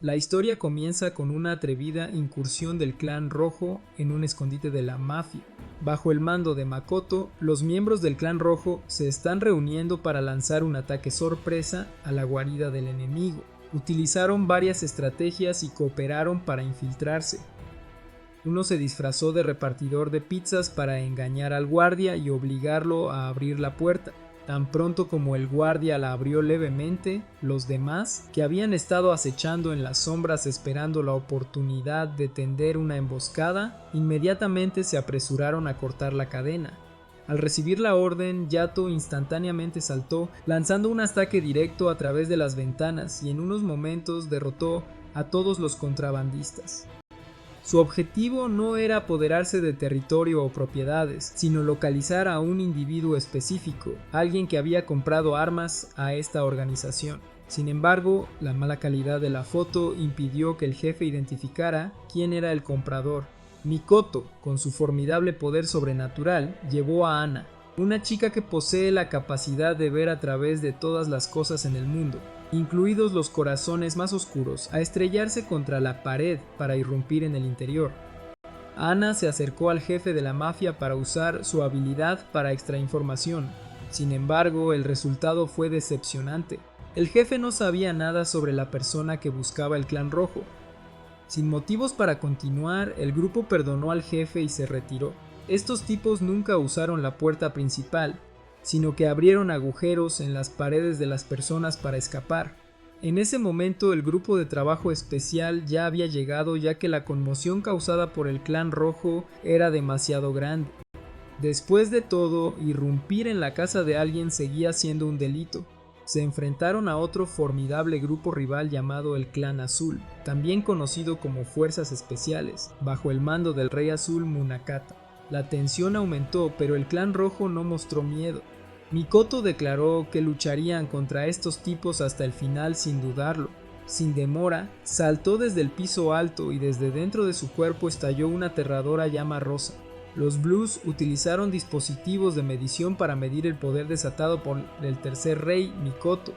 La historia comienza con una atrevida incursión del clan rojo en un escondite de la mafia. Bajo el mando de Makoto, los miembros del clan rojo se están reuniendo para lanzar un ataque sorpresa a la guarida del enemigo. Utilizaron varias estrategias y cooperaron para infiltrarse. Uno se disfrazó de repartidor de pizzas para engañar al guardia y obligarlo a abrir la puerta. Tan pronto como el guardia la abrió levemente, los demás, que habían estado acechando en las sombras esperando la oportunidad de tender una emboscada, inmediatamente se apresuraron a cortar la cadena. Al recibir la orden, Yato instantáneamente saltó, lanzando un ataque directo a través de las ventanas y en unos momentos derrotó a todos los contrabandistas. Su objetivo no era apoderarse de territorio o propiedades, sino localizar a un individuo específico, alguien que había comprado armas a esta organización. Sin embargo, la mala calidad de la foto impidió que el jefe identificara quién era el comprador. Mikoto, con su formidable poder sobrenatural, llevó a Ana, una chica que posee la capacidad de ver a través de todas las cosas en el mundo, incluidos los corazones más oscuros, a estrellarse contra la pared para irrumpir en el interior. Ana se acercó al jefe de la mafia para usar su habilidad para extraer información. Sin embargo, el resultado fue decepcionante. El jefe no sabía nada sobre la persona que buscaba el clan rojo. Sin motivos para continuar, el grupo perdonó al jefe y se retiró. Estos tipos nunca usaron la puerta principal, sino que abrieron agujeros en las paredes de las personas para escapar. En ese momento el grupo de trabajo especial ya había llegado, ya que la conmoción causada por el clan rojo era demasiado grande. Después de todo, irrumpir en la casa de alguien seguía siendo un delito. Se enfrentaron a otro formidable grupo rival llamado el Clan Azul, también conocido como Fuerzas Especiales, bajo el mando del Rey Azul Munakata. La tensión aumentó, pero el Clan Rojo no mostró miedo. Mikoto declaró que lucharían contra estos tipos hasta el final sin dudarlo. Sin demora, saltó desde el piso alto y desde dentro de su cuerpo estalló una aterradora llama rosa. Los Blues utilizaron dispositivos de medición para medir el poder desatado por el tercer rey, Mikoto.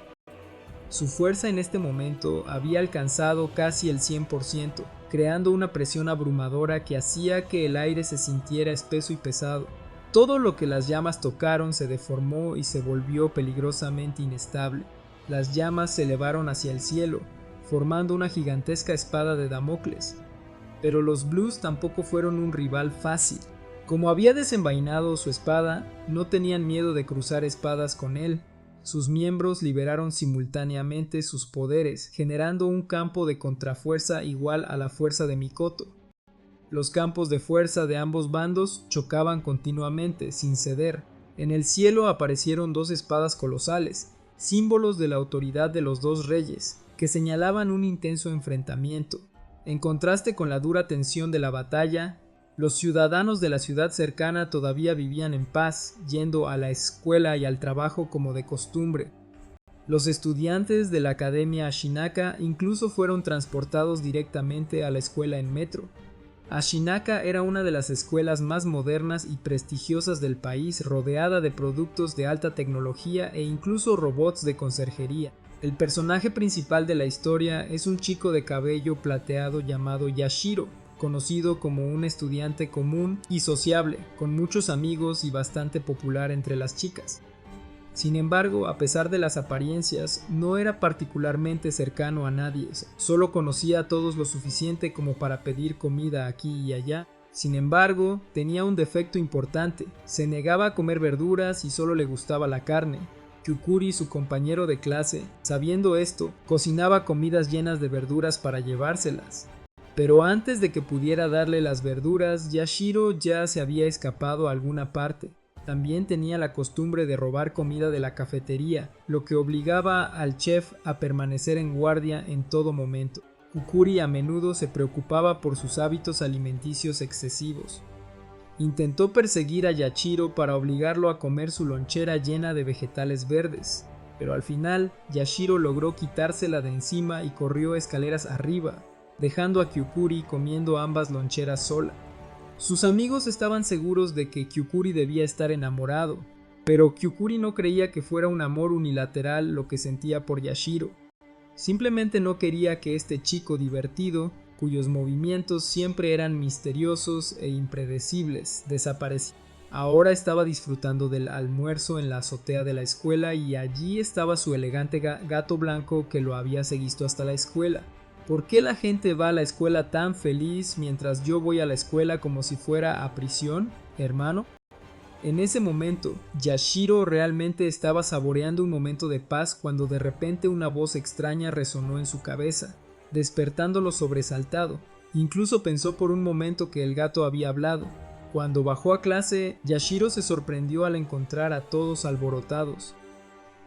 Su fuerza en este momento había alcanzado casi el 100%, creando una presión abrumadora que hacía que el aire se sintiera espeso y pesado. Todo lo que las llamas tocaron se deformó y se volvió peligrosamente inestable. Las llamas se elevaron hacia el cielo, formando una gigantesca espada de Damocles. Pero los Blues tampoco fueron un rival fácil. Como había desenvainado su espada, no tenían miedo de cruzar espadas con él. Sus miembros liberaron simultáneamente sus poderes, generando un campo de contrafuerza igual a la fuerza de Mikoto. Los campos de fuerza de ambos bandos chocaban continuamente, sin ceder. En el cielo aparecieron dos espadas colosales, símbolos de la autoridad de los dos reyes, que señalaban un intenso enfrentamiento. En contraste con la dura tensión de la batalla, los ciudadanos de la ciudad cercana todavía vivían en paz, yendo a la escuela y al trabajo como de costumbre. Los estudiantes de la Academia Ashinaka incluso fueron transportados directamente a la escuela en metro. Ashinaka era una de las escuelas más modernas y prestigiosas del país, rodeada de productos de alta tecnología e incluso robots de conserjería. El personaje principal de la historia es un chico de cabello plateado llamado Yashiro, conocido como un estudiante común y sociable, con muchos amigos y bastante popular entre las chicas. Sin embargo, a pesar de las apariencias, no era particularmente cercano a nadie, solo conocía a todos lo suficiente como para pedir comida aquí y allá. Sin embargo, tenía un defecto importante, se negaba a comer verduras y solo le gustaba la carne. Kyukuri, su compañero de clase, sabiendo esto, cocinaba comidas llenas de verduras para llevárselas. Pero antes de que pudiera darle las verduras, Yashiro ya se había escapado a alguna parte. También tenía la costumbre de robar comida de la cafetería, lo que obligaba al chef a permanecer en guardia en todo momento. Kyukuri a menudo se preocupaba por sus hábitos alimenticios excesivos. Intentó perseguir a Yashiro para obligarlo a comer su lonchera llena de vegetales verdes, pero al final Yashiro logró quitársela de encima y corrió escaleras arriba, dejando a Kyukuri comiendo ambas loncheras sola. Sus amigos estaban seguros de que Kyukuri debía estar enamorado, pero Kyukuri no creía que fuera un amor unilateral lo que sentía por Yashiro. Simplemente no quería que este chico divertido, cuyos movimientos siempre eran misteriosos e impredecibles, desapareciera. Ahora estaba disfrutando del almuerzo en la azotea de la escuela y allí estaba su elegante gato blanco que lo había seguido hasta la escuela. ¿Por qué la gente va a la escuela tan feliz mientras yo voy a la escuela como si fuera a prisión, hermano? En ese momento, Yashiro realmente estaba saboreando un momento de paz cuando de repente una voz extraña resonó en su cabeza, despertándolo sobresaltado. Incluso pensó por un momento que el gato había hablado. Cuando bajó a clase, Yashiro se sorprendió al encontrar a todos alborotados.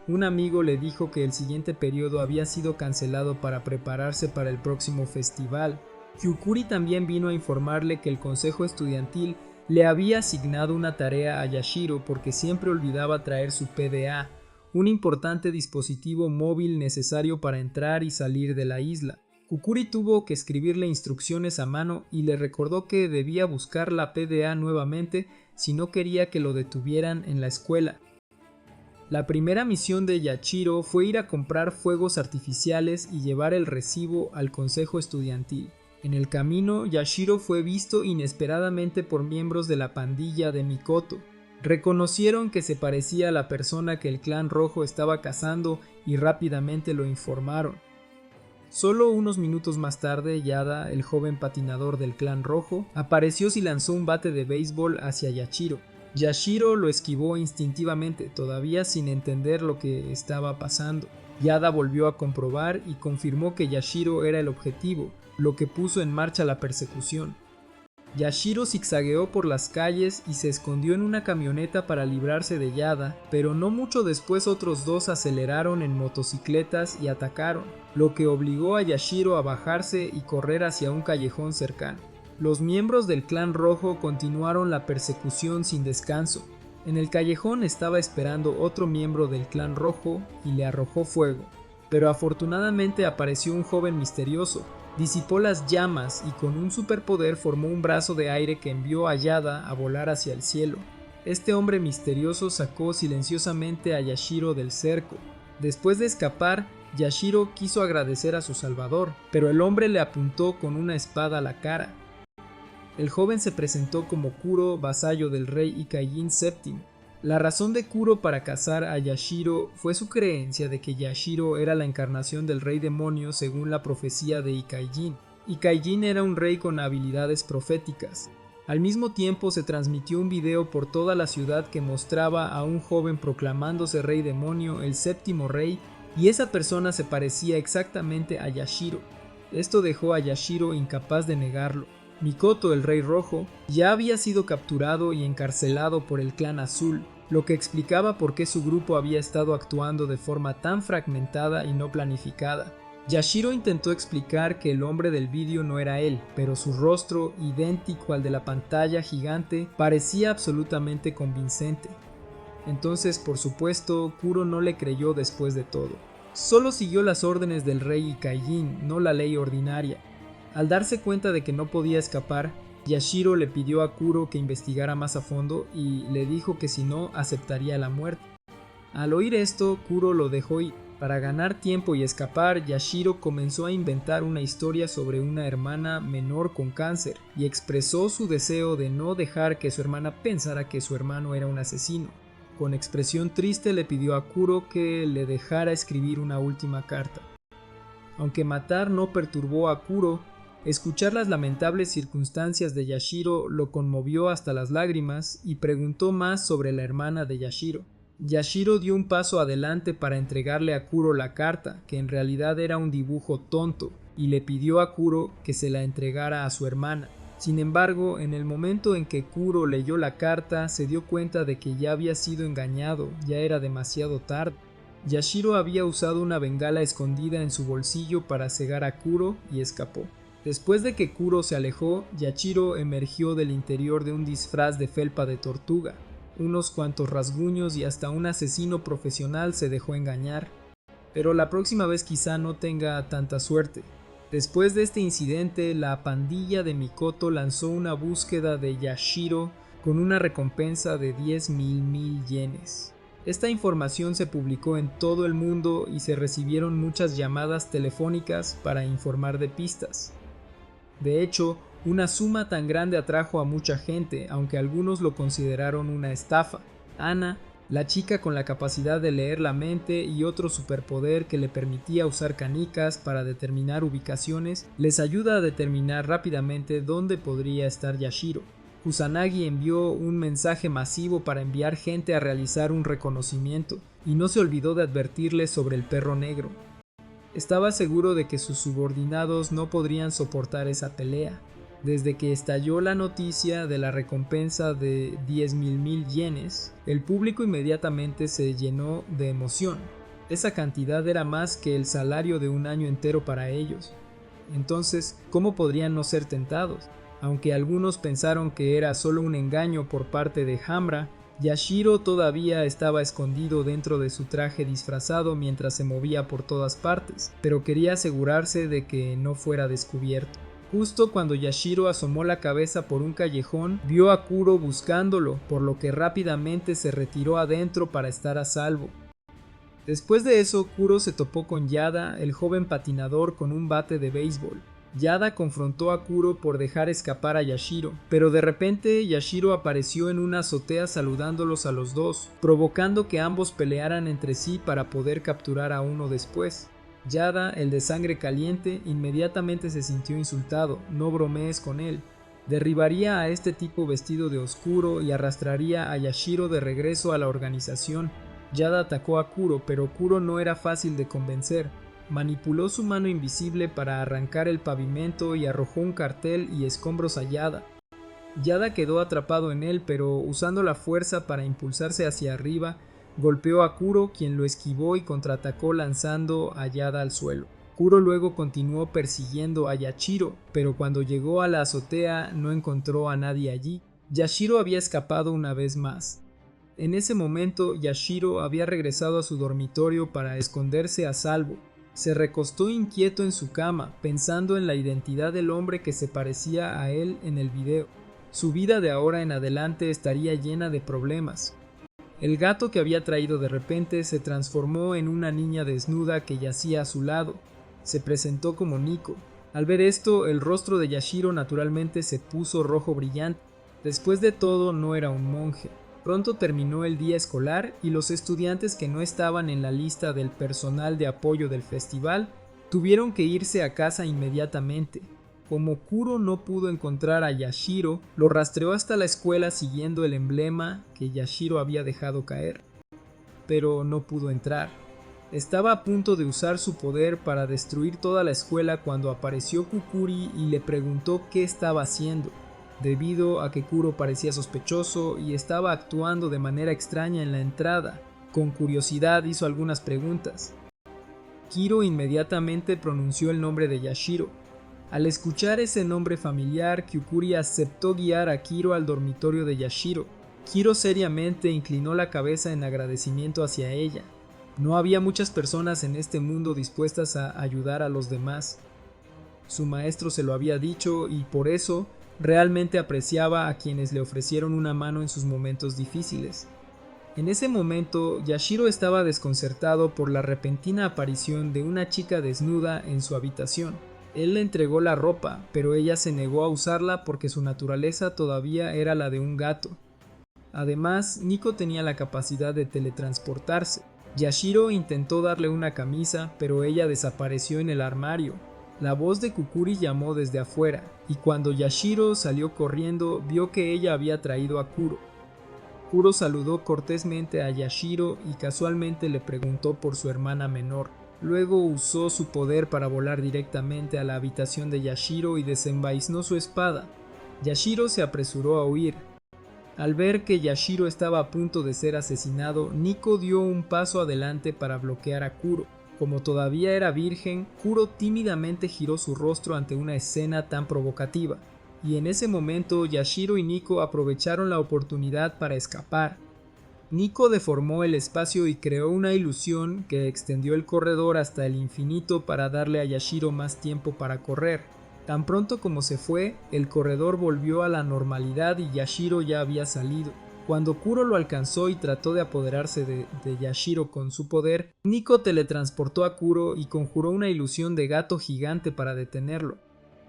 Un amigo le dijo que el siguiente periodo había sido cancelado para prepararse para el próximo festival. Hyukuri también vino a informarle que el consejo estudiantil le había asignado una tarea a Yashiro porque siempre olvidaba traer su PDA, un importante dispositivo móvil necesario para entrar y salir de la isla. Kukuri tuvo que escribirle instrucciones a mano y le recordó que debía buscar la PDA nuevamente si no quería que lo detuvieran en la escuela. La primera misión de Yashiro fue ir a comprar fuegos artificiales y llevar el recibo al consejo estudiantil. En el camino, Yashiro fue visto inesperadamente por miembros de la pandilla de Mikoto. Reconocieron que se parecía a la persona que el clan rojo estaba cazando y rápidamente lo informaron. Solo unos minutos más tarde, Yada, el joven patinador del clan rojo, apareció y lanzó un bate de béisbol hacia Yashiro. Yashiro lo esquivó instintivamente, todavía sin entender lo que estaba pasando. Yada volvió a comprobar y confirmó que Yashiro era el objetivo, lo que puso en marcha la persecución. Yashiro zigzagueó por las calles y se escondió en una camioneta para librarse de Yada, pero no mucho después otros dos aceleraron en motocicletas y atacaron, lo que obligó a Yashiro a bajarse y correr hacia un callejón cercano. Los miembros del clan rojo continuaron la persecución sin descanso. En el callejón estaba esperando otro miembro del clan rojo y le arrojó fuego, pero afortunadamente apareció un joven misterioso. Disipó las llamas y con un superpoder formó un brazo de aire que envió a Yada a volar hacia el cielo. Este hombre misterioso sacó silenciosamente a Yashiro del cerco. Después de escapar, Yashiro quiso agradecer a su salvador, pero el hombre le apuntó con una espada a la cara. El joven se presentó como Kuro, vasallo del rey Ikajin VII. La razón de Kuro para cazar a Yashiro fue su creencia de que Yashiro era la encarnación del rey demonio según la profecía de Ikajin. Ikajin era un rey con habilidades proféticas. Al mismo tiempo se transmitió un video por toda la ciudad que mostraba a un joven proclamándose rey demonio, el séptimo rey, y esa persona se parecía exactamente a Yashiro. Esto dejó a Yashiro incapaz de negarlo. Mikoto, el Rey Rojo, ya había sido capturado y encarcelado por el Clan Azul, lo que explicaba por qué su grupo había estado actuando de forma tan fragmentada y no planificada. Yashiro intentó explicar que el hombre del vídeo no era él, pero su rostro, idéntico al de la pantalla gigante, parecía absolutamente convincente. Entonces, por supuesto, Kuro no le creyó después de todo. Solo siguió las órdenes del rey Ikajin, no la ley ordinaria. Al darse cuenta de que no podía escapar, Yashiro le pidió a Kuro que investigara más a fondo y le dijo que si no, aceptaría la muerte. Al oír esto, Kuro lo dejó ir. Para ganar tiempo y escapar, Yashiro comenzó a inventar una historia sobre una hermana menor con cáncer y expresó su deseo de no dejar que su hermana pensara que su hermano era un asesino. Con expresión triste le pidió a Kuro que le dejara escribir una última carta. Aunque matar no perturbó a Kuro, escuchar las lamentables circunstancias de Yashiro lo conmovió hasta las lágrimas y preguntó más sobre la hermana de Yashiro. Yashiro dio un paso adelante para entregarle a Kuro la carta, que en realidad era un dibujo tonto, y le pidió a Kuro que se la entregara a su hermana. Sin embargo, en el momento en que Kuro leyó la carta, se dio cuenta de que ya había sido engañado, ya era demasiado tarde. Yashiro había usado una bengala escondida en su bolsillo para cegar a Kuro y escapó. Después de que Kuro se alejó, Yashiro emergió del interior de un disfraz de felpa de tortuga. Unos cuantos rasguños y hasta un asesino profesional se dejó engañar. Pero la próxima vez quizá no tenga tanta suerte. Después de este incidente, la pandilla de Mikoto lanzó una búsqueda de Yashiro con una recompensa de 10.000 yenes. Esta información se publicó en todo el mundo y se recibieron muchas llamadas telefónicas para informar de pistas. De hecho, una suma tan grande atrajo a mucha gente, aunque algunos lo consideraron una estafa. Ana, la chica con la capacidad de leer la mente y otro superpoder que le permitía usar canicas para determinar ubicaciones, les ayuda a determinar rápidamente dónde podría estar Yashiro. Kusanagi envió un mensaje masivo para enviar gente a realizar un reconocimiento, y no se olvidó de advertirles sobre el perro negro. Estaba seguro de que sus subordinados no podrían soportar esa pelea. Desde que estalló la noticia de la recompensa de 10.000 yenes, el público inmediatamente se llenó de emoción. Esa cantidad era más que el salario de un año entero para ellos. Entonces, ¿cómo podrían no ser tentados? Aunque algunos pensaron que era solo un engaño por parte de Hamra, Yashiro todavía estaba escondido dentro de su traje disfrazado mientras se movía por todas partes, pero quería asegurarse de que no fuera descubierto. Justo cuando Yashiro asomó la cabeza por un callejón, vio a Kuro buscándolo, por lo que rápidamente se retiró adentro para estar a salvo. Después de eso, Kuro se topó con Yada, el joven patinador con un bate de béisbol. Yada confrontó a Kuro por dejar escapar a Yashiro, pero de repente Yashiro apareció en una azotea saludándolos a los dos, provocando que ambos pelearan entre sí para poder capturar a uno después. Yada, el de sangre caliente, inmediatamente se sintió insultado. No bromees con él. Derribaría a este tipo vestido de oscuro y arrastraría a Yashiro de regreso a la organización. Yada atacó a Kuro, pero Kuro no era fácil de convencer. Manipuló su mano invisible para arrancar el pavimento y arrojó un cartel y escombros a Yada. Yada quedó atrapado en él, pero usando la fuerza para impulsarse hacia arriba, golpeó a Kuro, quien lo esquivó y contraatacó lanzando a Yada al suelo. Kuro luego continuó persiguiendo a Yashiro, pero cuando llegó a la azotea no encontró a nadie allí. Yashiro había escapado una vez más. En ese momento Yashiro había regresado a su dormitorio para esconderse a salvo. Se recostó inquieto en su cama, pensando en la identidad del hombre que se parecía a él en el video. Su vida de ahora en adelante estaría llena de problemas. El gato que había traído de repente se transformó en una niña desnuda que yacía a su lado. Se presentó como Nico. Al ver esto, el rostro de Yashiro naturalmente se puso rojo brillante. Después de todo, no era un monje. Pronto terminó el día escolar y los estudiantes que no estaban en la lista del personal de apoyo del festival tuvieron que irse a casa inmediatamente. Como Kuro no pudo encontrar a Yashiro, lo rastreó hasta la escuela siguiendo el emblema que Yashiro había dejado caer. Pero no pudo entrar. Estaba a punto de usar su poder para destruir toda la escuela cuando apareció Kukuri y le preguntó qué estaba haciendo, debido a que Kuro parecía sospechoso y estaba actuando de manera extraña en la entrada. Con curiosidad hizo algunas preguntas. Kiro inmediatamente pronunció el nombre de Yashiro. Al escuchar ese nombre familiar, Kyukuri aceptó guiar a Kiro al dormitorio de Yashiro. Kiro seriamente inclinó la cabeza en agradecimiento hacia ella. No había muchas personas en este mundo dispuestas a ayudar a los demás. Su maestro se lo había dicho y por eso realmente apreciaba a quienes le ofrecieron una mano en sus momentos difíciles. En ese momento, Yashiro estaba desconcertado por la repentina aparición de una chica desnuda en su habitación. Él le entregó la ropa, pero ella se negó a usarla porque su naturaleza todavía era la de un gato. Además, Nico tenía la capacidad de teletransportarse. Yashiro intentó darle una camisa, pero ella desapareció en el armario. La voz de Kukuri llamó desde afuera, y cuando Yashiro salió corriendo, vio que ella había traído a Kuro. Kuro saludó cortésmente a Yashiro y casualmente le preguntó por su hermana menor. Luego usó su poder para volar directamente a la habitación de Yashiro y desenvainó su espada. Yashiro se apresuró a huir. Al ver que Yashiro estaba a punto de ser asesinado, Nico dio un paso adelante para bloquear a Kuro. Como todavía era virgen, Kuro tímidamente giró su rostro ante una escena tan provocativa, y en ese momento Yashiro y Nico aprovecharon la oportunidad para escapar. Nico deformó el espacio y creó una ilusión que extendió el corredor hasta el infinito para darle a Yashiro más tiempo para correr. Tan pronto como se fue, el corredor volvió a la normalidad y Yashiro ya había salido. Cuando Kuro lo alcanzó y trató de apoderarse de Yashiro con su poder, Nico teletransportó a Kuro y conjuró una ilusión de gato gigante para detenerlo.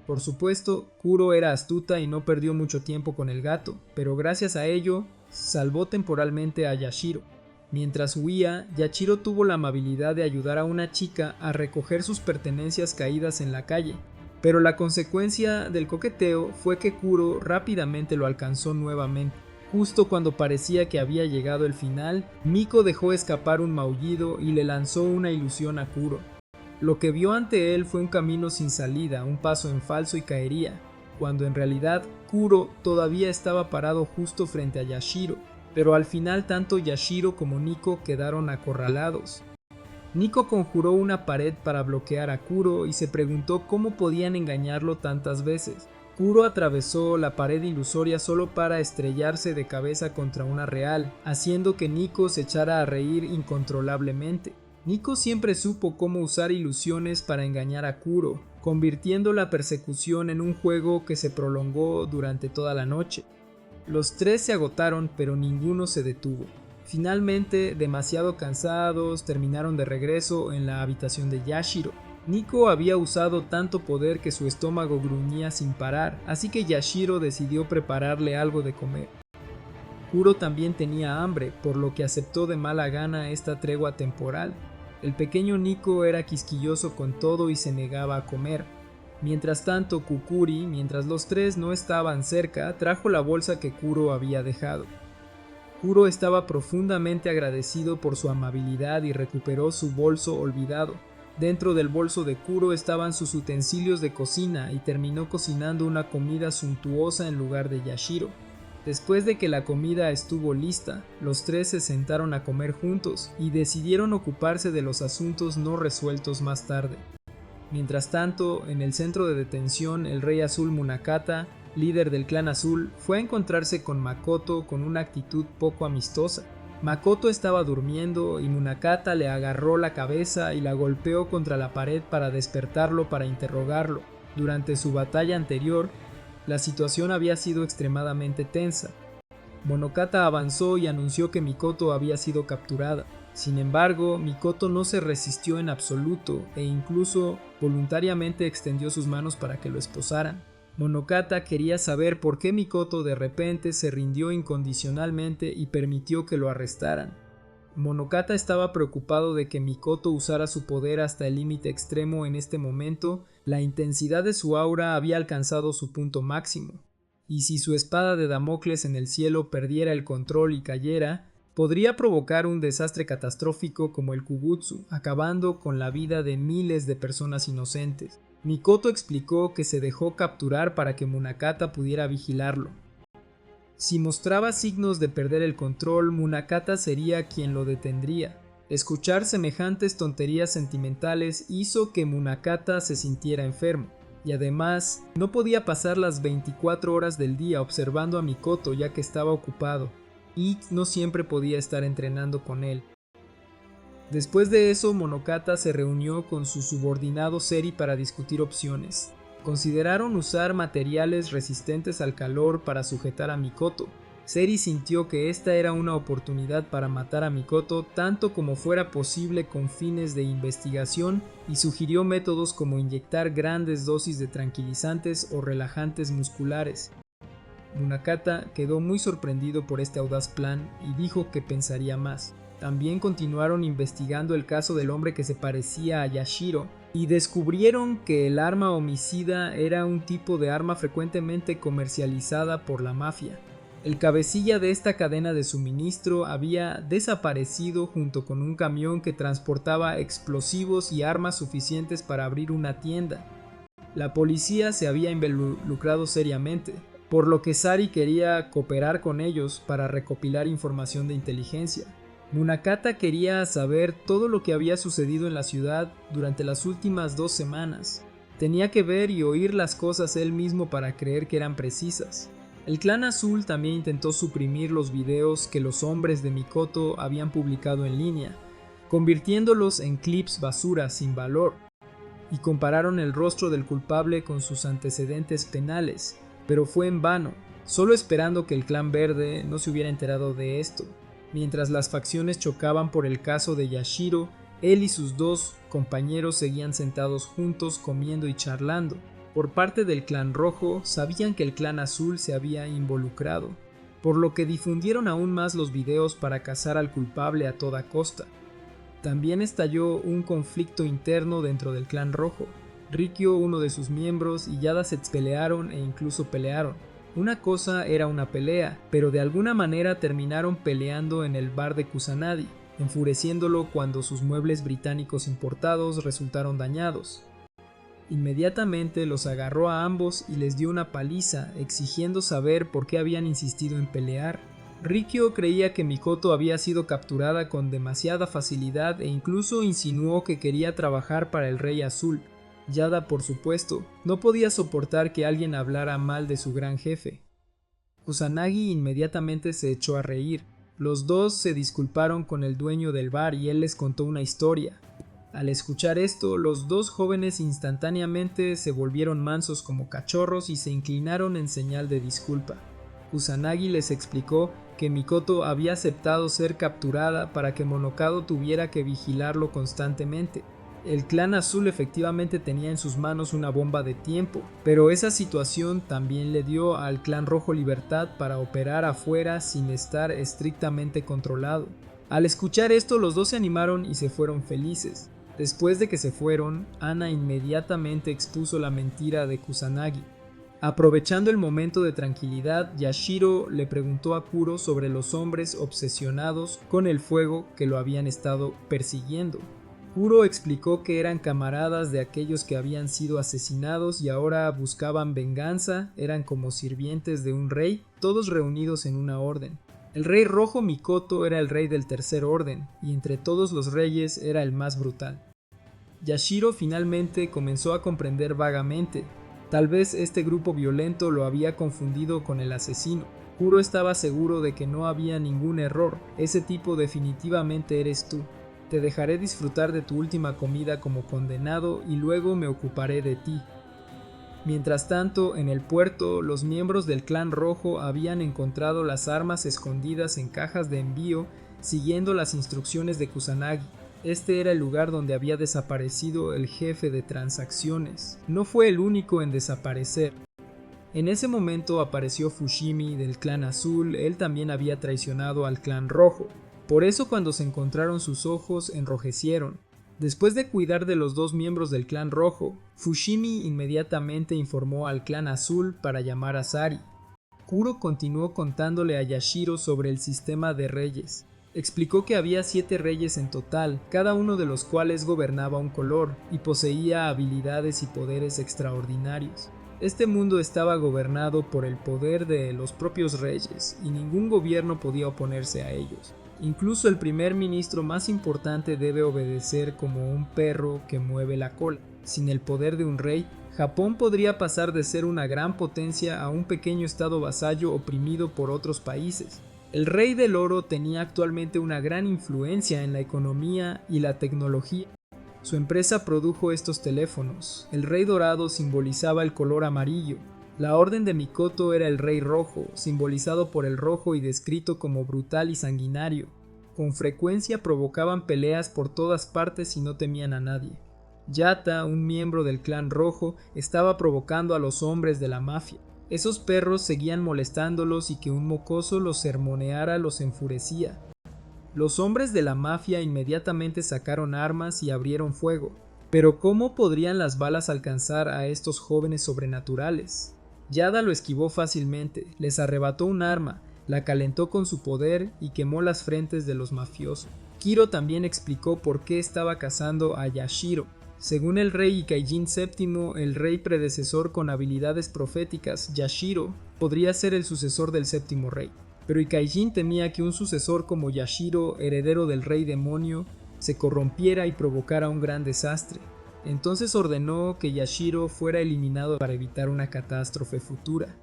Por supuesto, Kuro era astuta y no perdió mucho tiempo con el gato, pero gracias a ello, salvó temporalmente a Yashiro. Mientras huía, Yashiro tuvo la amabilidad de ayudar a una chica a recoger sus pertenencias caídas en la calle, pero la consecuencia del coqueteo fue que Kuro rápidamente lo alcanzó nuevamente. Justo cuando parecía que había llegado el final, Miko dejó escapar un maullido y le lanzó una ilusión a Kuro. Lo que vio ante él fue un camino sin salida, un paso en falso y caería, cuando en realidad Kuro todavía estaba parado justo frente a Yashiro, pero al final tanto Yashiro como Nico quedaron acorralados. Nico conjuró una pared para bloquear a Kuro y se preguntó cómo podían engañarlo tantas veces. Kuro atravesó la pared ilusoria solo para estrellarse de cabeza contra una real, haciendo que Nico se echara a reír incontrolablemente. Nico siempre supo cómo usar ilusiones para engañar a Kuro, convirtiendo la persecución en un juego que se prolongó durante toda la noche. Los tres se agotaron, pero ninguno se detuvo. Finalmente, demasiado cansados, terminaron de regreso en la habitación de Yashiro. Nico había usado tanto poder que su estómago gruñía sin parar, así que Yashiro decidió prepararle algo de comer. Kuro también tenía hambre, por lo que aceptó de mala gana esta tregua temporal. El pequeño Nico era quisquilloso con todo y se negaba a comer. Mientras tanto, Kukuri, mientras los tres no estaban cerca, trajo la bolsa que Kuro había dejado. Kuro estaba profundamente agradecido por su amabilidad y recuperó su bolso olvidado. Dentro del bolso de Kuro estaban sus utensilios de cocina y terminó cocinando una comida suntuosa en lugar de Yashiro. Después de que la comida estuvo lista, los tres se sentaron a comer juntos y decidieron ocuparse de los asuntos no resueltos más tarde. Mientras tanto, en el centro de detención, el Rey Azul Munakata, líder del Clan Azul, fue a encontrarse con Makoto con una actitud poco amistosa. Makoto estaba durmiendo y Munakata le agarró la cabeza y la golpeó contra la pared para despertarlo para interrogarlo. Durante su batalla anterior, la situación había sido extremadamente tensa. Monokata avanzó y anunció que Mikoto había sido capturada. Sin embargo, Mikoto no se resistió en absoluto e incluso voluntariamente extendió sus manos para que lo esposaran. Monokata quería saber por qué Mikoto de repente se rindió incondicionalmente y permitió que lo arrestaran. Monokata estaba preocupado de que Mikoto usara su poder hasta el límite extremo en este momento. La intensidad de su aura había alcanzado su punto máximo, y si su espada de Damocles en el cielo perdiera el control y cayera, podría provocar un desastre catastrófico como el Kugutsu, acabando con la vida de miles de personas inocentes. Mikoto explicó que se dejó capturar para que Munakata pudiera vigilarlo. Si mostraba signos de perder el control, Munakata sería quien lo detendría. Escuchar semejantes tonterías sentimentales hizo que Munakata se sintiera enfermo, y además no podía pasar las 24 horas del día observando a Mikoto ya que estaba ocupado, y no siempre podía estar entrenando con él. Después de eso, Monokata se reunió con su subordinado Seri para discutir opciones. Consideraron usar materiales resistentes al calor para sujetar a Mikoto. Seri sintió que esta era una oportunidad para matar a Mikoto tanto como fuera posible con fines de investigación y sugirió métodos como inyectar grandes dosis de tranquilizantes o relajantes musculares. Munakata quedó muy sorprendido por este audaz plan y dijo que pensaría más. También continuaron investigando el caso del hombre que se parecía a Yashiro y descubrieron que el arma homicida era un tipo de arma frecuentemente comercializada por la mafia. El cabecilla de esta cadena de suministro había desaparecido junto con un camión que transportaba explosivos y armas suficientes para abrir una tienda. La policía se había involucrado seriamente, por lo que Sari quería cooperar con ellos para recopilar información de inteligencia. Munakata quería saber todo lo que había sucedido en la ciudad durante las últimas 2 semanas. Tenía que ver y oír las cosas él mismo para creer que eran precisas. El Clan Azul también intentó suprimir los videos que los hombres de Mikoto habían publicado en línea, convirtiéndolos en clips basura sin valor, y compararon el rostro del culpable con sus antecedentes penales, pero fue en vano. solo esperando que el Clan Verde no se hubiera enterado de esto. Mientras las facciones chocaban por el caso de Yashiro, él y sus dos compañeros seguían sentados juntos comiendo y charlando. Por parte del Clan Rojo, sabían que el Clan Azul se había involucrado, por lo que difundieron aún más los videos para cazar al culpable a toda costa. También estalló un conflicto interno dentro del Clan Rojo. Rikyo, uno de sus miembros, y Yada se pelearon e incluso pelearon. Una cosa era una pelea, pero de alguna manera terminaron peleando en el bar de Kusanagi, enfureciéndolo cuando sus muebles británicos importados resultaron dañados. Inmediatamente los agarró a ambos y les dio una paliza, exigiendo saber por qué habían insistido en pelear. Rikyo creía que Mikoto había sido capturada con demasiada facilidad e incluso insinuó que quería trabajar para el Rey Azul. Yada, por supuesto, no podía soportar que alguien hablara mal de su gran jefe. Kusanagi inmediatamente se echó a reír. Los dos se disculparon con el dueño del bar y él les contó una historia. Al escuchar esto, los dos jóvenes instantáneamente se volvieron mansos como cachorros y se inclinaron en señal de disculpa. Kusanagi les explicó que Mikoto había aceptado ser capturada para que Monokado tuviera que vigilarlo constantemente. El Clan Azul efectivamente tenía en sus manos una bomba de tiempo, pero esa situación también le dio al Clan Rojo libertad para operar afuera sin estar estrictamente controlado. Al escuchar esto, los dos se animaron y se fueron felices. Después de que se fueron, Ana inmediatamente expuso la mentira de Kusanagi. Aprovechando el momento de tranquilidad, Yashiro le preguntó a Kuro sobre los hombres obsesionados con el fuego que lo habían estado persiguiendo. Kuro explicó que eran camaradas de aquellos que habían sido asesinados y ahora buscaban venganza, eran como sirvientes de un rey, todos reunidos en una orden. El rey rojo Mikoto era el rey del tercer orden, y entre todos los reyes era el más brutal. Yashiro finalmente comenzó a comprender vagamente. Tal vez este grupo violento lo había confundido con el asesino. Kuro estaba seguro de que no había ningún error, ese tipo definitivamente eres tú. Te dejaré disfrutar de tu última comida como condenado y luego me ocuparé de ti. Mientras tanto, en el puerto, los miembros del Clan Rojo habían encontrado las armas escondidas en cajas de envío, siguiendo las instrucciones de Kusanagi. Este era el lugar donde había desaparecido el jefe de transacciones. No fue el único en desaparecer. En ese momento apareció Fushimi del Clan Azul, él también había traicionado al Clan Rojo. Por eso cuando se encontraron sus ojos enrojecieron. Después de cuidar de los dos miembros del Clan Rojo, Fushimi inmediatamente informó al Clan Azul para llamar a Sari. Kuro continuó contándole a Yashiro sobre el sistema de reyes. Explicó que había 7 reyes en total, cada uno de los cuales gobernaba un color y poseía habilidades y poderes extraordinarios. Este mundo estaba gobernado por el poder de los propios reyes y ningún gobierno podía oponerse a ellos. Incluso el primer ministro más importante debe obedecer como un perro que mueve la cola. Sin el poder de un rey, Japón podría pasar de ser una gran potencia a un pequeño estado vasallo oprimido por otros países. El rey del oro tenía actualmente una gran influencia en la economía y la tecnología. Su empresa produjo estos teléfonos. El rey dorado simbolizaba el color amarillo. La orden de Mikoto era el rey rojo, simbolizado por el rojo y descrito como brutal y sanguinario. Con frecuencia provocaban peleas por todas partes y no temían a nadie. Yata, un miembro del Clan Rojo, estaba provocando a los hombres de la mafia. Esos perros seguían molestándolos y que un mocoso los sermoneara los enfurecía. Los hombres de la mafia inmediatamente sacaron armas y abrieron fuego. Pero ¿cómo podrían las balas alcanzar a estos jóvenes sobrenaturales? Yada lo esquivó fácilmente, les arrebató un arma, la calentó con su poder y quemó las frentes de los mafiosos. Kiro también explicó por qué estaba cazando a Yashiro. Según el rey Ikaijin VII, el rey predecesor con habilidades proféticas, Yashiro, podría ser el sucesor del séptimo rey. Pero Ikaijin temía que un sucesor como Yashiro, heredero del rey demonio, se corrompiera y provocara un gran desastre. Entonces ordenó que Yashiro fuera eliminado para evitar una catástrofe futura.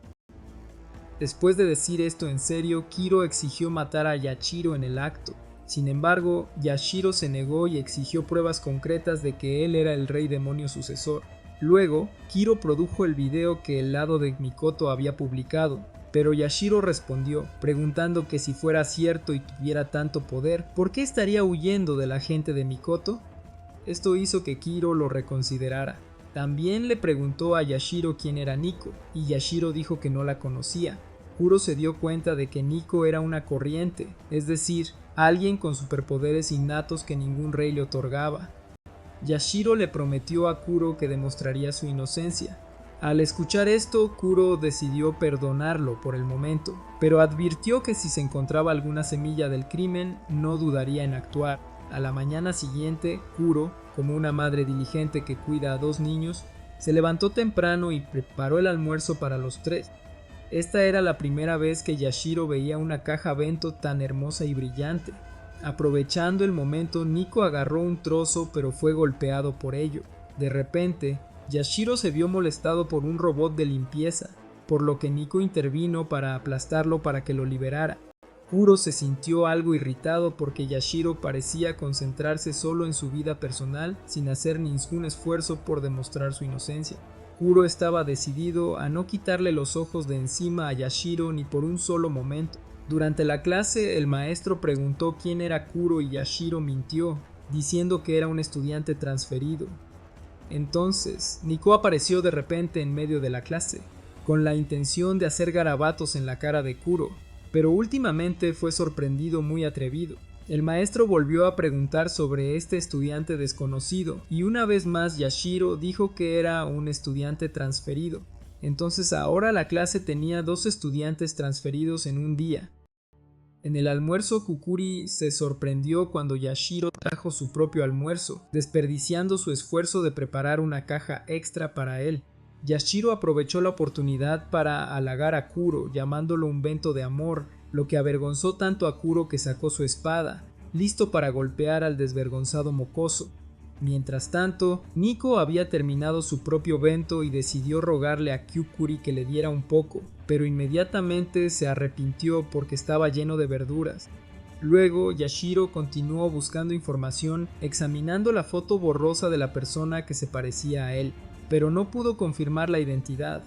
Después de decir esto en serio, Kiro exigió matar a Yashiro en el acto. Sin embargo, Yashiro se negó y exigió pruebas concretas de que él era el rey demonio sucesor. Luego, Kiro produjo el video que el lado de Mikoto había publicado. pero Yashiro respondió, preguntando que si fuera cierto y tuviera tanto poder, ¿por qué estaría huyendo de la gente de Mikoto? Esto hizo que Kiro lo reconsiderara. También le preguntó a Yashiro quién era Nico, y Yashiro dijo que no la conocía. Kuro se dio cuenta de que Nico era una corriente, es decir, alguien con superpoderes innatos que ningún rey le otorgaba. Yashiro le prometió a Kuro que demostraría su inocencia. Al escuchar esto, Kuro decidió perdonarlo por el momento, pero advirtió que si se encontraba alguna semilla del crimen, no dudaría en actuar. A la mañana siguiente, Kuro, como una madre diligente que cuida a 2 niños, se levantó temprano y preparó el almuerzo para los 3. Esta era la primera vez que Yashiro veía una caja bento tan hermosa y brillante. Aprovechando el momento, Nico agarró un trozo pero fue golpeado por ello. De repente, Yashiro se vio molestado por un robot de limpieza, por lo que Nico intervino para aplastarlo para que lo liberara. Kuro se sintió algo irritado porque Yashiro parecía concentrarse solo en su vida personal sin hacer ningún esfuerzo por demostrar su inocencia. Kuro estaba decidido a no quitarle los ojos de encima a Yashiro ni por un solo momento. Durante la clase, el maestro preguntó quién era Kuro y Yashiro mintió, diciendo que era un estudiante transferido. Entonces, Nico apareció de repente en medio de la clase, con la intención de hacer garabatos en la cara de Kuro, pero últimamente fue sorprendido muy atrevido. El maestro volvió a preguntar sobre este estudiante desconocido, y una vez más Yashiro dijo que era un estudiante transferido. Entonces ahora la clase tenía 2 estudiantes transferidos en un día. En el almuerzo, Kukuri se sorprendió cuando Yashiro trajo su propio almuerzo, desperdiciando su esfuerzo de preparar una caja extra para él. Yashiro aprovechó la oportunidad para halagar a Kuro, llamándolo un bento de amor, lo que avergonzó tanto a Kuro que sacó su espada, listo para golpear al desvergonzado mocoso. Mientras tanto, Nico había terminado su propio bento y decidió rogarle a Kyukuri que le diera un poco, pero inmediatamente se arrepintió porque estaba lleno de verduras. Luego, Yashiro continuó buscando información, examinando la foto borrosa de la persona que se parecía a él, pero no pudo confirmar la identidad.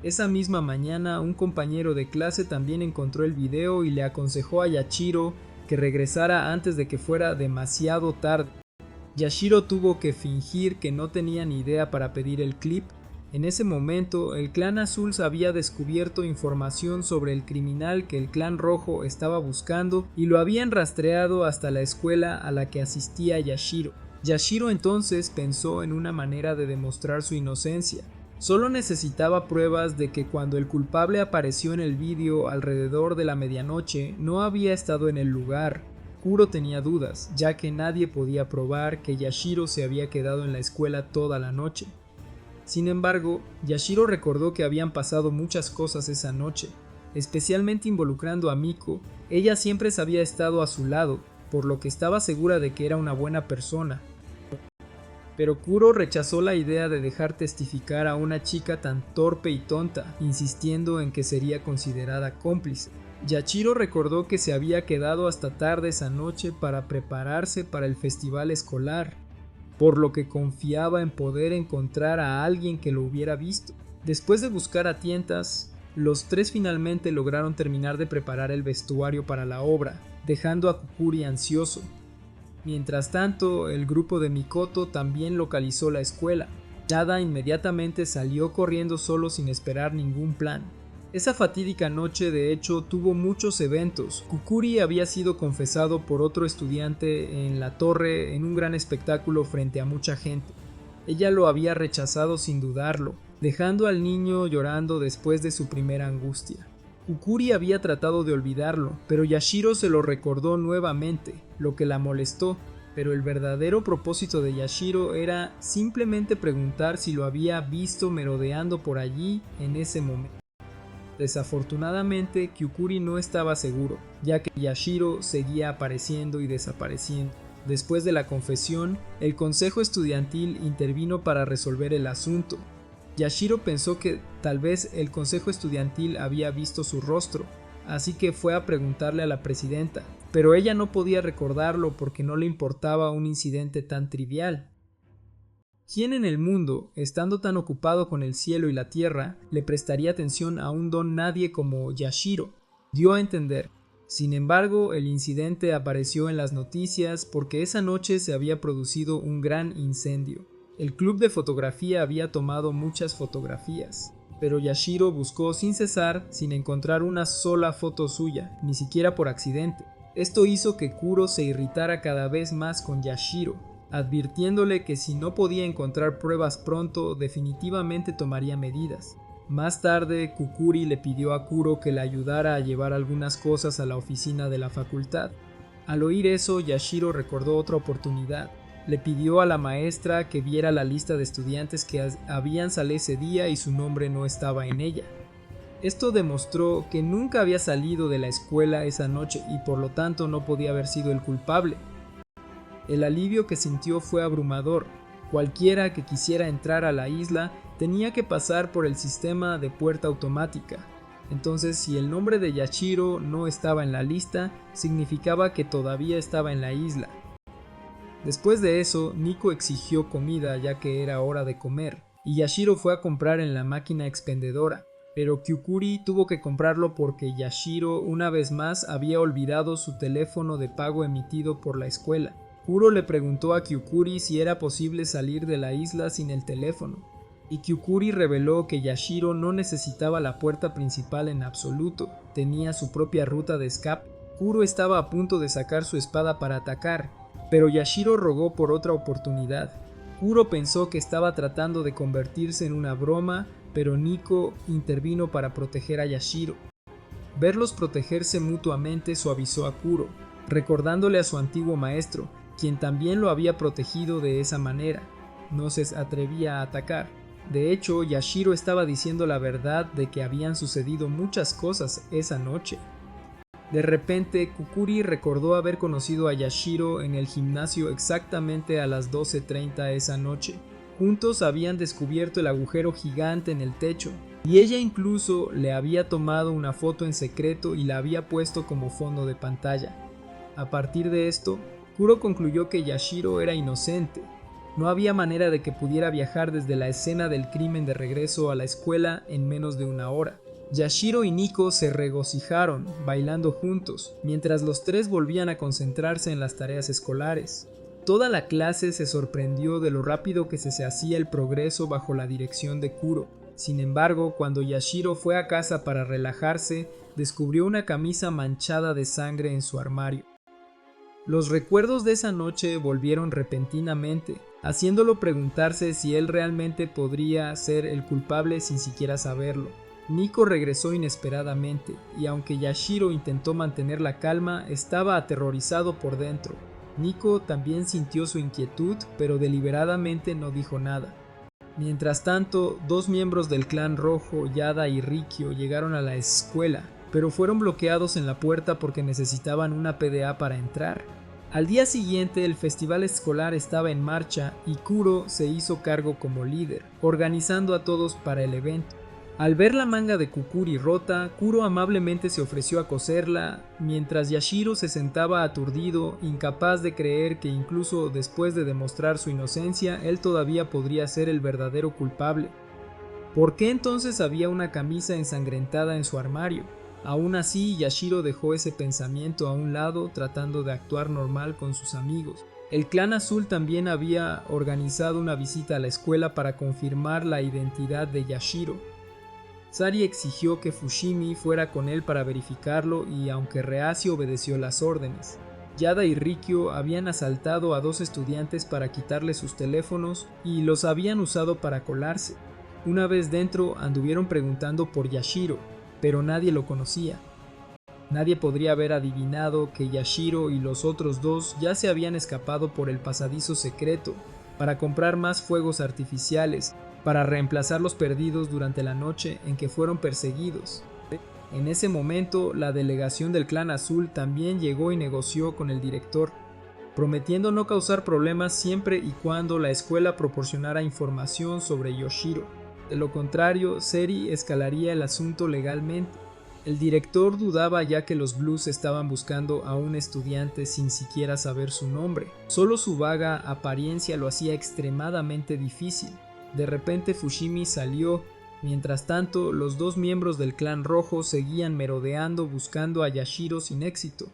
Esa misma mañana, un compañero de clase también encontró el video y le aconsejó a Yashiro que regresara antes de que fuera demasiado tarde. Yashiro tuvo que fingir que no tenía ni idea para pedir el clip. En ese momento, el Clan Azul había descubierto información sobre el criminal que el Clan Rojo estaba buscando y lo habían rastreado hasta la escuela a la que asistía Yashiro. Yashiro entonces pensó en una manera de demostrar su inocencia. Solo necesitaba pruebas de que cuando el culpable apareció en el vídeo alrededor de la medianoche no había estado en el lugar. Kuro tenía dudas, ya que nadie podía probar que Yashiro se había quedado en la escuela toda la noche. Sin embargo, Yashiro recordó que habían pasado muchas cosas esa noche, especialmente involucrando a Miko. Ella siempre había estado a su lado, por lo que estaba segura de que era una buena persona. Pero Kuro rechazó la idea de dejar testificar a una chica tan torpe y tonta, insistiendo en que sería considerada cómplice. Yashiro recordó que se había quedado hasta tarde esa noche para prepararse para el festival escolar, por lo que confiaba en poder encontrar a alguien que lo hubiera visto. Después de buscar a tientas, los 3 finalmente lograron terminar de preparar el vestuario para la obra, dejando a Kukuri ansioso. Mientras tanto, el grupo de Mikoto también localizó la escuela. Nada inmediatamente salió corriendo solo sin esperar ningún plan. Esa fatídica noche de hecho tuvo muchos eventos. Kukuri había sido confesado por otro estudiante en la torre en un gran espectáculo frente a mucha gente. Ella lo había rechazado sin dudarlo, dejando al niño llorando después de su primera angustia. Kukuri había tratado de olvidarlo, pero Yashiro se lo recordó nuevamente, lo que la molestó, pero el verdadero propósito de Yashiro era simplemente preguntar si lo había visto merodeando por allí en ese momento. Desafortunadamente, Kyukuri no estaba seguro, ya que Yashiro seguía apareciendo y desapareciendo. Después de la confesión, el consejo estudiantil intervino para resolver el asunto. Yashiro pensó que tal vez el consejo estudiantil había visto su rostro, así que fue a preguntarle a la presidenta, pero ella no podía recordarlo porque no le importaba un incidente tan trivial. ¿Quién en el mundo, estando tan ocupado con el cielo y la tierra, le prestaría atención a un don nadie como Yashiro? Dio a entender. Sin embargo, el incidente apareció en las noticias porque esa noche se había producido un gran incendio. El club de fotografía había tomado muchas fotografías, pero Yashiro buscó sin cesar, sin encontrar una sola foto suya, ni siquiera por accidente. Esto hizo que Kuro se irritara cada vez más con Yashiro, advirtiéndole que si no podía encontrar pruebas pronto, definitivamente tomaría medidas. Más tarde, Kukuri le pidió a Kuro que le ayudara a llevar algunas cosas a la oficina de la facultad. Al oír eso, Yashiro recordó otra oportunidad. Le pidió a la maestra que viera la lista de estudiantes que habían salido ese día y su nombre no estaba en ella. Esto demostró que nunca había salido de la escuela esa noche y por lo tanto no podía haber sido el culpable. El alivio que sintió fue abrumador. Cualquiera que quisiera entrar a la isla tenía que pasar por el sistema de puerta automática. Entonces, si el nombre de Yashiro no estaba en la lista, significaba que todavía estaba en la isla. Después de eso, Nico exigió comida ya que era hora de comer, y Yashiro fue a comprar en la máquina expendedora, pero Kyukuri tuvo que comprarlo porque Yashiro una vez más había olvidado su teléfono de pago emitido por la escuela. Kuro le preguntó a Kyukuri si era posible salir de la isla sin el teléfono, y Kyukuri reveló que Yashiro no necesitaba la puerta principal en absoluto, tenía su propia ruta de escape. Kuro estaba a punto de sacar su espada para atacar, pero Yashiro rogó por otra oportunidad. Kuro pensó que estaba tratando de convertirse en una broma, pero Nico intervino para proteger a Yashiro. Verlos protegerse mutuamente suavizó a Kuro, recordándole a su antiguo maestro, quien también lo había protegido de esa manera. No se atrevía a atacar. De hecho, Yashiro estaba diciendo la verdad de que habían sucedido muchas cosas esa noche. De repente, Kukuri recordó haber conocido a Yashiro en el gimnasio exactamente a las 12:30 esa noche. Juntos habían descubierto el agujero gigante en el techo, y ella incluso le había tomado una foto en secreto y la había puesto como fondo de pantalla. A partir de esto, Kuro concluyó que Yashiro era inocente. No había manera de que pudiera viajar desde la escena del crimen de regreso a la escuela en menos de una hora. Yashiro y Nico se regocijaron, bailando juntos, mientras los tres volvían a concentrarse en las tareas escolares. Toda la clase se sorprendió de lo rápido que se hacía el progreso bajo la dirección de Kuro. Sin embargo, cuando Yashiro fue a casa para relajarse, descubrió una camisa manchada de sangre en su armario. Los recuerdos de esa noche volvieron repentinamente, haciéndolo preguntarse si él realmente podría ser el culpable sin siquiera saberlo. Nico regresó inesperadamente, y aunque Yashiro intentó mantener la calma, estaba aterrorizado por dentro. Nico también sintió su inquietud, pero deliberadamente no dijo nada. Mientras tanto, dos miembros del clan rojo, Yada y Rikyo, llegaron a la escuela, pero fueron bloqueados en la puerta porque necesitaban una PDA para entrar. Al día siguiente, el festival escolar estaba en marcha y Kuro se hizo cargo como líder, organizando a todos para el evento. Al ver la manga de Kukuri rota, Kuro amablemente se ofreció a coserla, mientras Yashiro se sentaba aturdido, incapaz de creer que incluso después de demostrar su inocencia, él todavía podría ser el verdadero culpable. ¿Por qué entonces había una camisa ensangrentada en su armario? Aún así, Yashiro dejó ese pensamiento a un lado, tratando de actuar normal con sus amigos. El clan azul también había organizado una visita a la escuela para confirmar la identidad de Yashiro. Sari exigió que Fushimi fuera con él para verificarlo y, aunque reacio, obedeció las órdenes. Yada y Rikyo habían asaltado a dos estudiantes para quitarles sus teléfonos y los habían usado para colarse. Una vez dentro, anduvieron preguntando por Yashiro, pero nadie lo conocía. Nadie podría haber adivinado que Yashiro y los otros dos ya se habían escapado por el pasadizo secreto para comprar más fuegos artificiales, para reemplazar los perdidos durante la noche en que fueron perseguidos. En ese momento, la delegación del clan azul también llegó y negoció con el director, prometiendo no causar problemas siempre y cuando la escuela proporcionara información sobre Yashiro. De lo contrario, Seri escalaría el asunto legalmente. El director dudaba ya que los Blues estaban buscando a un estudiante sin siquiera saber su nombre. Solo su vaga apariencia lo hacía extremadamente difícil. De repente Fushimi salió. Mientras tanto, los dos miembros del clan rojo seguían merodeando buscando a Yashiro sin éxito.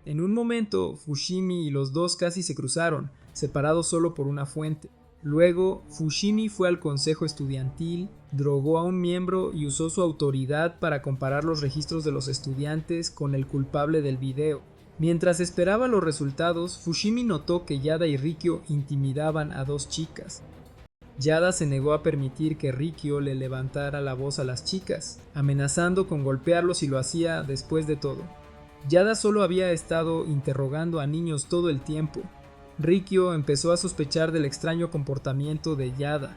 En un momento, Fushimi y los dos casi se cruzaron, separados solo por una fuente. Luego, Fushimi fue al consejo estudiantil, drogó a un miembro y usó su autoridad para comparar los registros de los estudiantes con el culpable del video. Mientras esperaba los resultados, Fushimi notó que Yada y Rikyo intimidaban a dos chicas. Yada se negó a permitir que Rikyo le levantara la voz a las chicas, amenazando con golpearlos si lo hacía después de todo. Yada solo había estado interrogando a niños todo el tiempo. Rikyo empezó a sospechar del extraño comportamiento de Yada.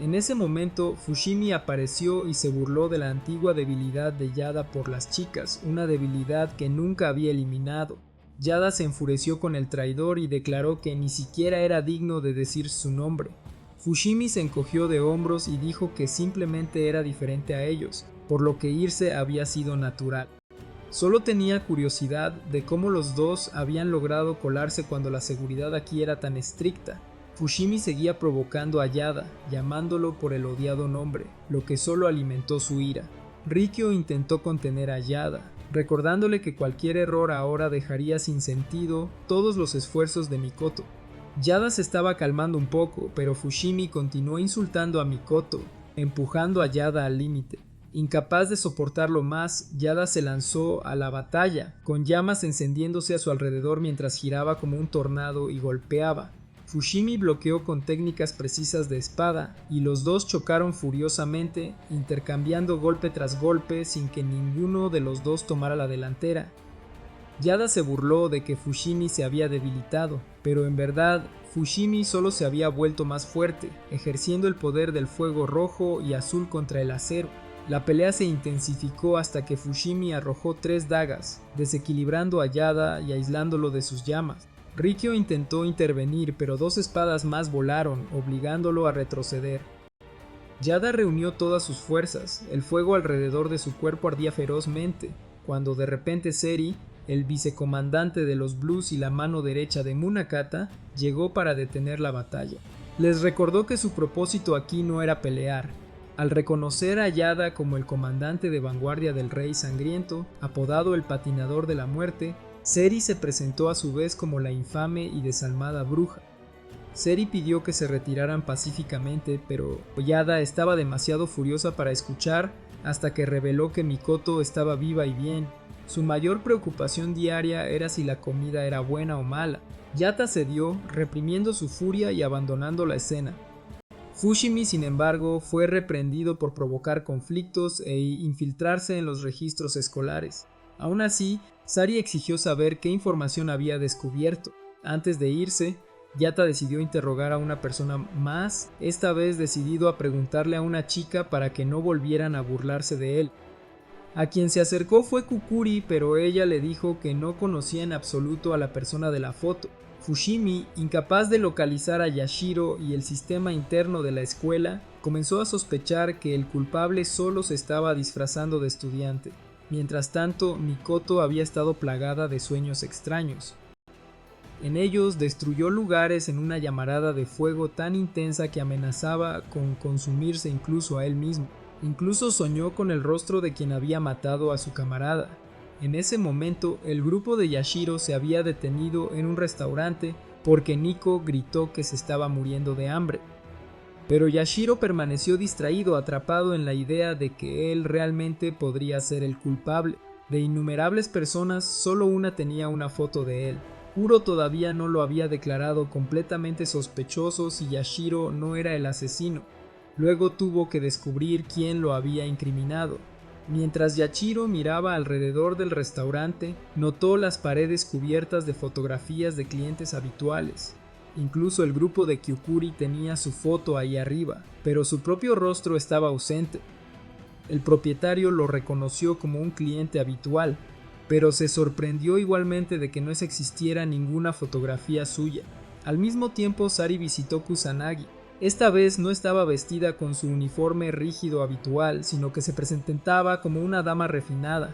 En ese momento, Fushimi apareció y se burló de la antigua debilidad de Yada por las chicas, una debilidad que nunca había eliminado. Yada se enfureció con el traidor y declaró que ni siquiera era digno de decir su nombre. Fushimi se encogió de hombros y dijo que simplemente era diferente a ellos, por lo que irse había sido natural. Solo tenía curiosidad de cómo los dos habían logrado colarse cuando la seguridad aquí era tan estricta. Fushimi seguía provocando a Yada, llamándolo por el odiado nombre, lo que solo alimentó su ira. Rikyo intentó contener a Yada, recordándole que cualquier error ahora dejaría sin sentido todos los esfuerzos de Mikoto. Yada se estaba calmando un poco, pero Fushimi continuó insultando a Mikoto, empujando a Yada al límite. Incapaz de soportarlo más, Yada se lanzó a la batalla, con llamas encendiéndose a su alrededor mientras giraba como un tornado y golpeaba. Fushimi bloqueó con técnicas precisas de espada, y los dos chocaron furiosamente, intercambiando golpe tras golpe sin que ninguno de los dos tomara la delantera. Yada se burló de que Fushimi se había debilitado, pero en verdad Fushimi solo se había vuelto más fuerte, ejerciendo el poder del fuego rojo y azul contra el acero. La pelea se intensificó hasta que Fushimi arrojó 3 dagas, desequilibrando a Yada y aislándolo de sus llamas. Rikyo intentó intervenir, pero 2 espadas más volaron, obligándolo a retroceder. Yada reunió todas sus fuerzas, el fuego alrededor de su cuerpo ardía ferozmente, cuando de repente Seri, el vicecomandante de los Blues y la mano derecha de Munakata, llegó para detener la batalla. Les recordó que su propósito aquí no era pelear. Al reconocer a Yada como el comandante de vanguardia del Rey Sangriento, apodado el Patinador de la Muerte, Seri se presentó a su vez como la infame y desalmada bruja. Seri pidió que se retiraran pacíficamente, pero Yada estaba demasiado furiosa para escuchar hasta que reveló que Mikoto estaba viva y bien. Su mayor preocupación diaria era si la comida era buena o mala. Yada cedió, reprimiendo su furia y abandonando la escena. Fushimi, sin embargo, fue reprendido por provocar conflictos e infiltrarse en los registros escolares. Aún así, Sari exigió saber qué información había descubierto. Antes de irse, Yata decidió interrogar a una persona más, esta vez decidido a preguntarle a una chica para que no volvieran a burlarse de él. A quien se acercó fue Kukuri, pero ella le dijo que no conocía en absoluto a la persona de la foto. Fushimi, incapaz de localizar a Yashiro y el sistema interno de la escuela, comenzó a sospechar que el culpable solo se estaba disfrazando de estudiante. Mientras tanto, Mikoto había estado plagada de sueños extraños. En ellos destruyó lugares en una llamarada de fuego tan intensa que amenazaba con consumirse incluso a él mismo. Incluso soñó con el rostro de quien había matado a su camarada. En ese momento, el grupo de Yashiro se había detenido en un restaurante porque Nico gritó que se estaba muriendo de hambre. Pero Yashiro permaneció distraído, atrapado en la idea de que él realmente podría ser el culpable. De innumerables personas, solo una tenía una foto de él. Kuro todavía no lo había declarado completamente sospechoso si Yashiro no era el asesino. Luego tuvo que descubrir quién lo había incriminado. Mientras Yashiro miraba alrededor del restaurante, notó las paredes cubiertas de fotografías de clientes habituales. Incluso el grupo de Kyukuri tenía su foto ahí arriba, pero su propio rostro estaba ausente. El propietario lo reconoció como un cliente habitual, pero se sorprendió igualmente de que no existiera ninguna fotografía suya. Al mismo tiempo, Sari visitó Kusanagi. Esta vez no estaba vestida con su uniforme rígido habitual, sino que se presentaba como una dama refinada.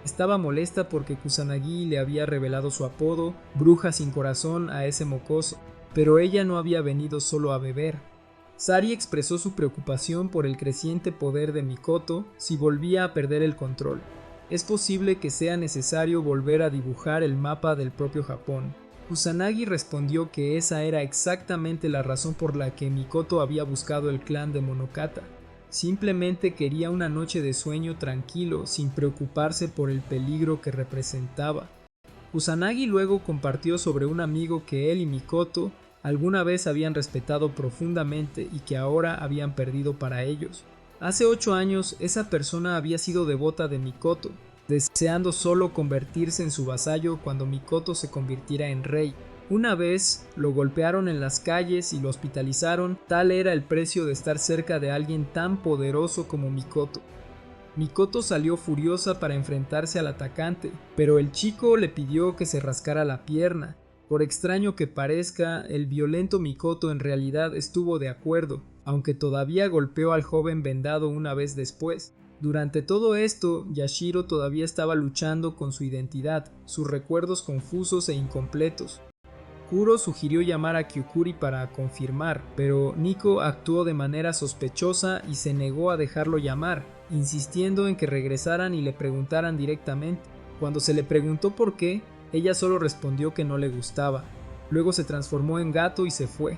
Estaba molesta porque Kusanagi le había revelado su apodo, Bruja sin corazón, a ese mocoso, pero ella no había venido solo a beber. Sari expresó su preocupación por el creciente poder de Mikoto si volvía a perder el control. Es posible que sea necesario volver a dibujar el mapa del propio Japón. Kusanagi respondió que esa era exactamente la razón por la que Mikoto había buscado el clan de Monokata. Simplemente quería una noche de sueño tranquilo, sin preocuparse por el peligro que representaba. Kusanagi luego compartió sobre un amigo que él y Mikoto alguna vez habían respetado profundamente y que ahora habían perdido para ellos. Hace 8 años esa persona había sido devota de Mikoto, deseando solo convertirse en su vasallo cuando Mikoto se convirtiera en rey. Una vez lo golpearon en las calles y lo hospitalizaron, tal era el precio de estar cerca de alguien tan poderoso como Mikoto. Mikoto salió furiosa para enfrentarse al atacante, pero el chico le pidió que se rascara la pierna. Por extraño que parezca, el violento Mikoto en realidad estuvo de acuerdo, aunque todavía golpeó al joven vendado una vez después. Durante todo esto, Yashiro todavía estaba luchando con su identidad, sus recuerdos confusos e incompletos. Kuro sugirió llamar a Kyukuri para confirmar, pero Nico actuó de manera sospechosa y se negó a dejarlo llamar, insistiendo en que regresaran y le preguntaran directamente. Cuando se le preguntó por qué, ella solo respondió que no le gustaba. Luego se transformó en gato y se fue.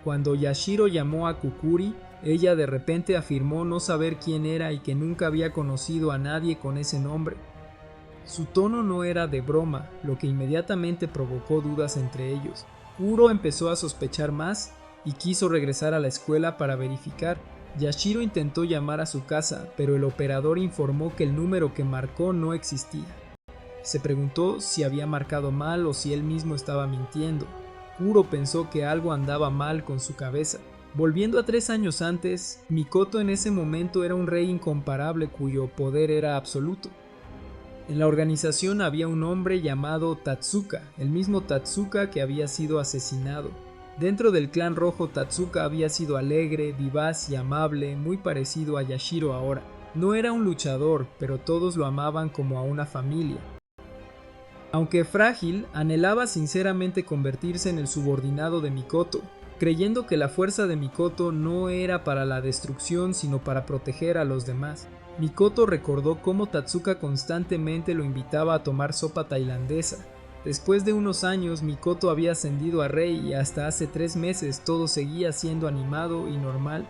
Cuando Yashiro llamó a Kukuri, ella de repente afirmó no saber quién era y que nunca había conocido a nadie con ese nombre. Su tono no era de broma, lo que inmediatamente provocó dudas entre ellos. Kuro empezó a sospechar más y quiso regresar a la escuela para verificar. Yashiro intentó llamar a su casa, pero el operador informó que el número que marcó no existía. Se preguntó si había marcado mal o si él mismo estaba mintiendo. Kuro pensó que algo andaba mal con su cabeza. Volviendo a 3 años antes, Mikoto en ese momento era un rey incomparable cuyo poder era absoluto. En la organización había un hombre llamado Tatsuka, el mismo Tatsuka que había sido asesinado. Dentro del clan rojo, Tatsuka había sido alegre, vivaz y amable, muy parecido a Yashiro ahora. No era un luchador, pero todos lo amaban como a una familia. Aunque frágil, anhelaba sinceramente convertirse en el subordinado de Mikoto, creyendo que la fuerza de Mikoto no era para la destrucción sino para proteger a los demás. Mikoto recordó cómo Tatsuka constantemente lo invitaba a tomar sopa tailandesa. Después de unos años, Mikoto había ascendido a rey y hasta hace 3 meses todo seguía siendo animado y normal.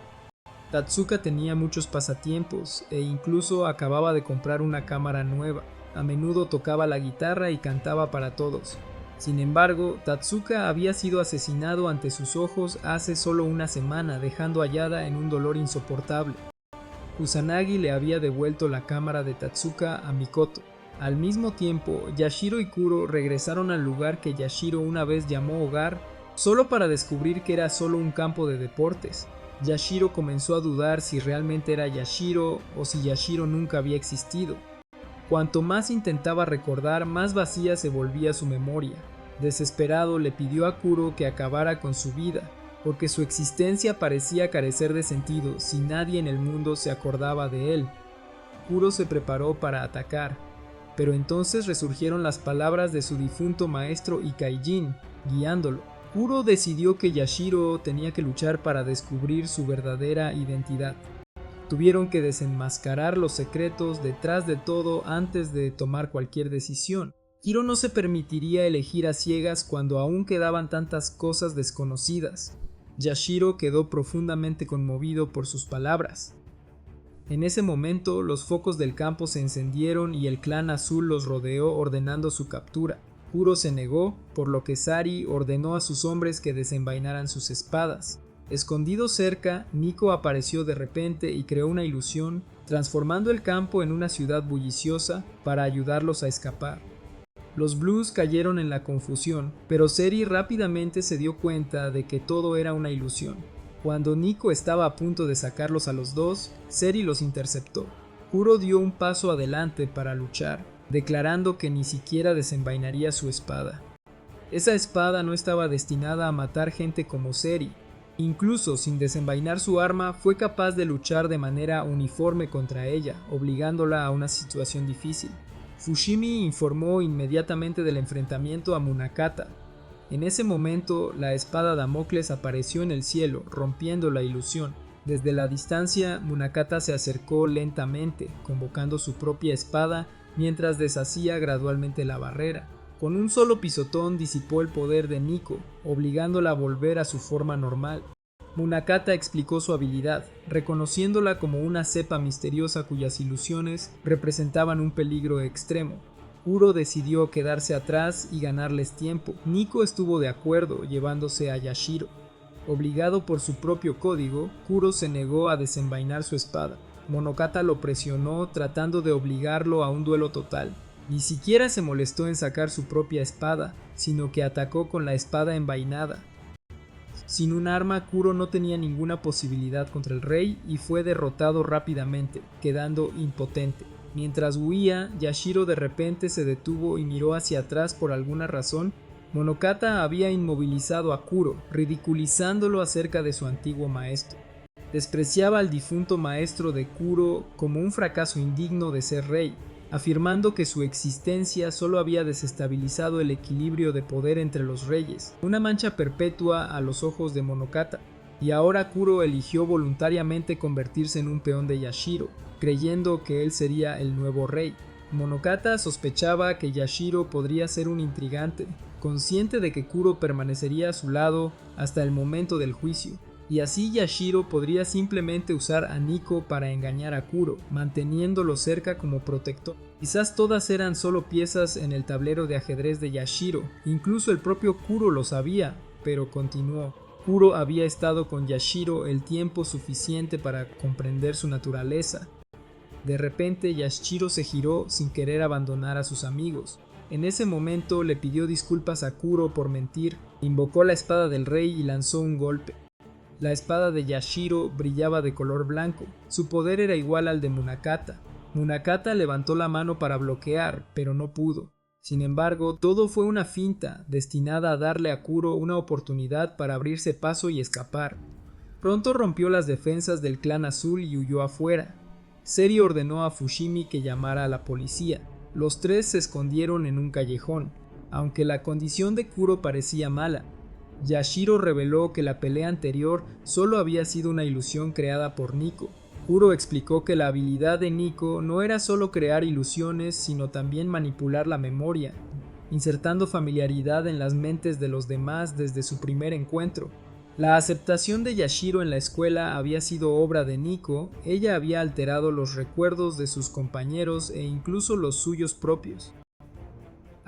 Tatsuka tenía muchos pasatiempos e incluso acababa de comprar una cámara nueva. A menudo tocaba la guitarra y cantaba para todos. Sin embargo, Tatsuka había sido asesinado ante sus ojos hace solo una semana, dejando a Yada en un dolor insoportable. Kusanagi le había devuelto la cámara de Tatsuka a Mikoto. Al mismo tiempo, Yashiro y Kuro regresaron al lugar que Yashiro una vez llamó hogar, solo para descubrir que era solo un campo de deportes. Yashiro comenzó a dudar si realmente era Yashiro o si Yashiro nunca había existido. Cuanto más intentaba recordar, más vacía se volvía su memoria. Desesperado, le pidió a Kuro que acabara con su vida, porque su existencia parecía carecer de sentido si nadie en el mundo se acordaba de él. Kuro se preparó para atacar, pero entonces resurgieron las palabras de su difunto maestro Ikaijin, guiándolo. Kuro decidió que Yashiro tenía que luchar para descubrir su verdadera identidad. Tuvieron que desenmascarar los secretos detrás de todo antes de tomar cualquier decisión. Hiro no se permitiría elegir a ciegas cuando aún quedaban tantas cosas desconocidas. Yashiro quedó profundamente conmovido por sus palabras. En ese momento, los focos del campo se encendieron y el clan azul los rodeó ordenando su captura. Kuro se negó, por lo que Sari ordenó a sus hombres que desenvainaran sus espadas. Escondido cerca, Nico apareció de repente y creó una ilusión, transformando el campo en una ciudad bulliciosa para ayudarlos a escapar. Los Blues cayeron en la confusión, pero Seri rápidamente se dio cuenta de que todo era una ilusión. Cuando Nico estaba a punto de sacarlos a los dos, Seri los interceptó. Kuro dio un paso adelante para luchar, declarando que ni siquiera desenvainaría su espada. Esa espada no estaba destinada a matar gente como Seri. Incluso sin desenvainar su arma, fue capaz de luchar de manera uniforme contra ella, obligándola a una situación difícil. Fushimi informó inmediatamente del enfrentamiento a Munakata. En ese momento, la espada Damocles apareció en el cielo, rompiendo la ilusión. Desde la distancia, Munakata se acercó lentamente, convocando su propia espada mientras deshacía gradualmente la barrera. Con un solo pisotón disipó el poder de Nico, obligándola a volver a su forma normal. Munakata explicó su habilidad, reconociéndola como una cepa misteriosa cuyas ilusiones representaban un peligro extremo. Kuro decidió quedarse atrás y ganarles tiempo. Nico estuvo de acuerdo, llevándose a Yashiro. Obligado por su propio código, Kuro se negó a desenvainar su espada. Monokata lo presionó, tratando de obligarlo a un duelo total. Ni siquiera se molestó en sacar su propia espada, sino que atacó con la espada envainada. Sin un arma, Kuro no tenía ninguna posibilidad contra el rey y fue derrotado rápidamente, quedando impotente. Mientras huía, Yashiro de repente se detuvo y miró hacia atrás por alguna razón. Monokata había inmovilizado a Kuro, ridiculizándolo acerca de su antiguo maestro. Despreciaba al difunto maestro de Kuro como un fracaso indigno de ser rey, afirmando que su existencia solo había desestabilizado el equilibrio de poder entre los reyes, una mancha perpetua a los ojos de Monokata. Y ahora Kuro eligió voluntariamente convertirse en un peón de Yashiro, creyendo que él sería el nuevo rey. Monokata sospechaba que Yashiro podría ser un intrigante, consciente de que Kuro permanecería a su lado hasta el momento del juicio. Y así Yashiro podría simplemente usar a Nico para engañar a Kuro, manteniéndolo cerca como protector. Quizás todas eran solo piezas en el tablero de ajedrez de Yashiro, incluso el propio Kuro lo sabía, pero continuó. Kuro había estado con Yashiro el tiempo suficiente para comprender su naturaleza. De repente Yashiro se giró sin querer abandonar a sus amigos. En ese momento le pidió disculpas a Kuro por mentir, invocó la espada del rey y lanzó un golpe. La espada de Yashiro brillaba de color blanco. Su poder era igual al de Munakata. Munakata levantó la mano para bloquear, pero no pudo. Sin embargo, todo fue una finta, destinada a darle a Kuro una oportunidad para abrirse paso y escapar. Pronto rompió las defensas del clan azul y huyó afuera. Seri ordenó a Fushimi que llamara a la policía. Los tres se escondieron en un callejón, aunque la condición de Kuro parecía mala. Yashiro reveló que la pelea anterior solo había sido una ilusión creada por Nico. Kuro explicó que la habilidad de Nico no era solo crear ilusiones, sino también manipular la memoria, insertando familiaridad en las mentes de los demás desde su primer encuentro. La aceptación de Yashiro en la escuela había sido obra de Nico. Ella había alterado los recuerdos de sus compañeros e incluso los suyos propios.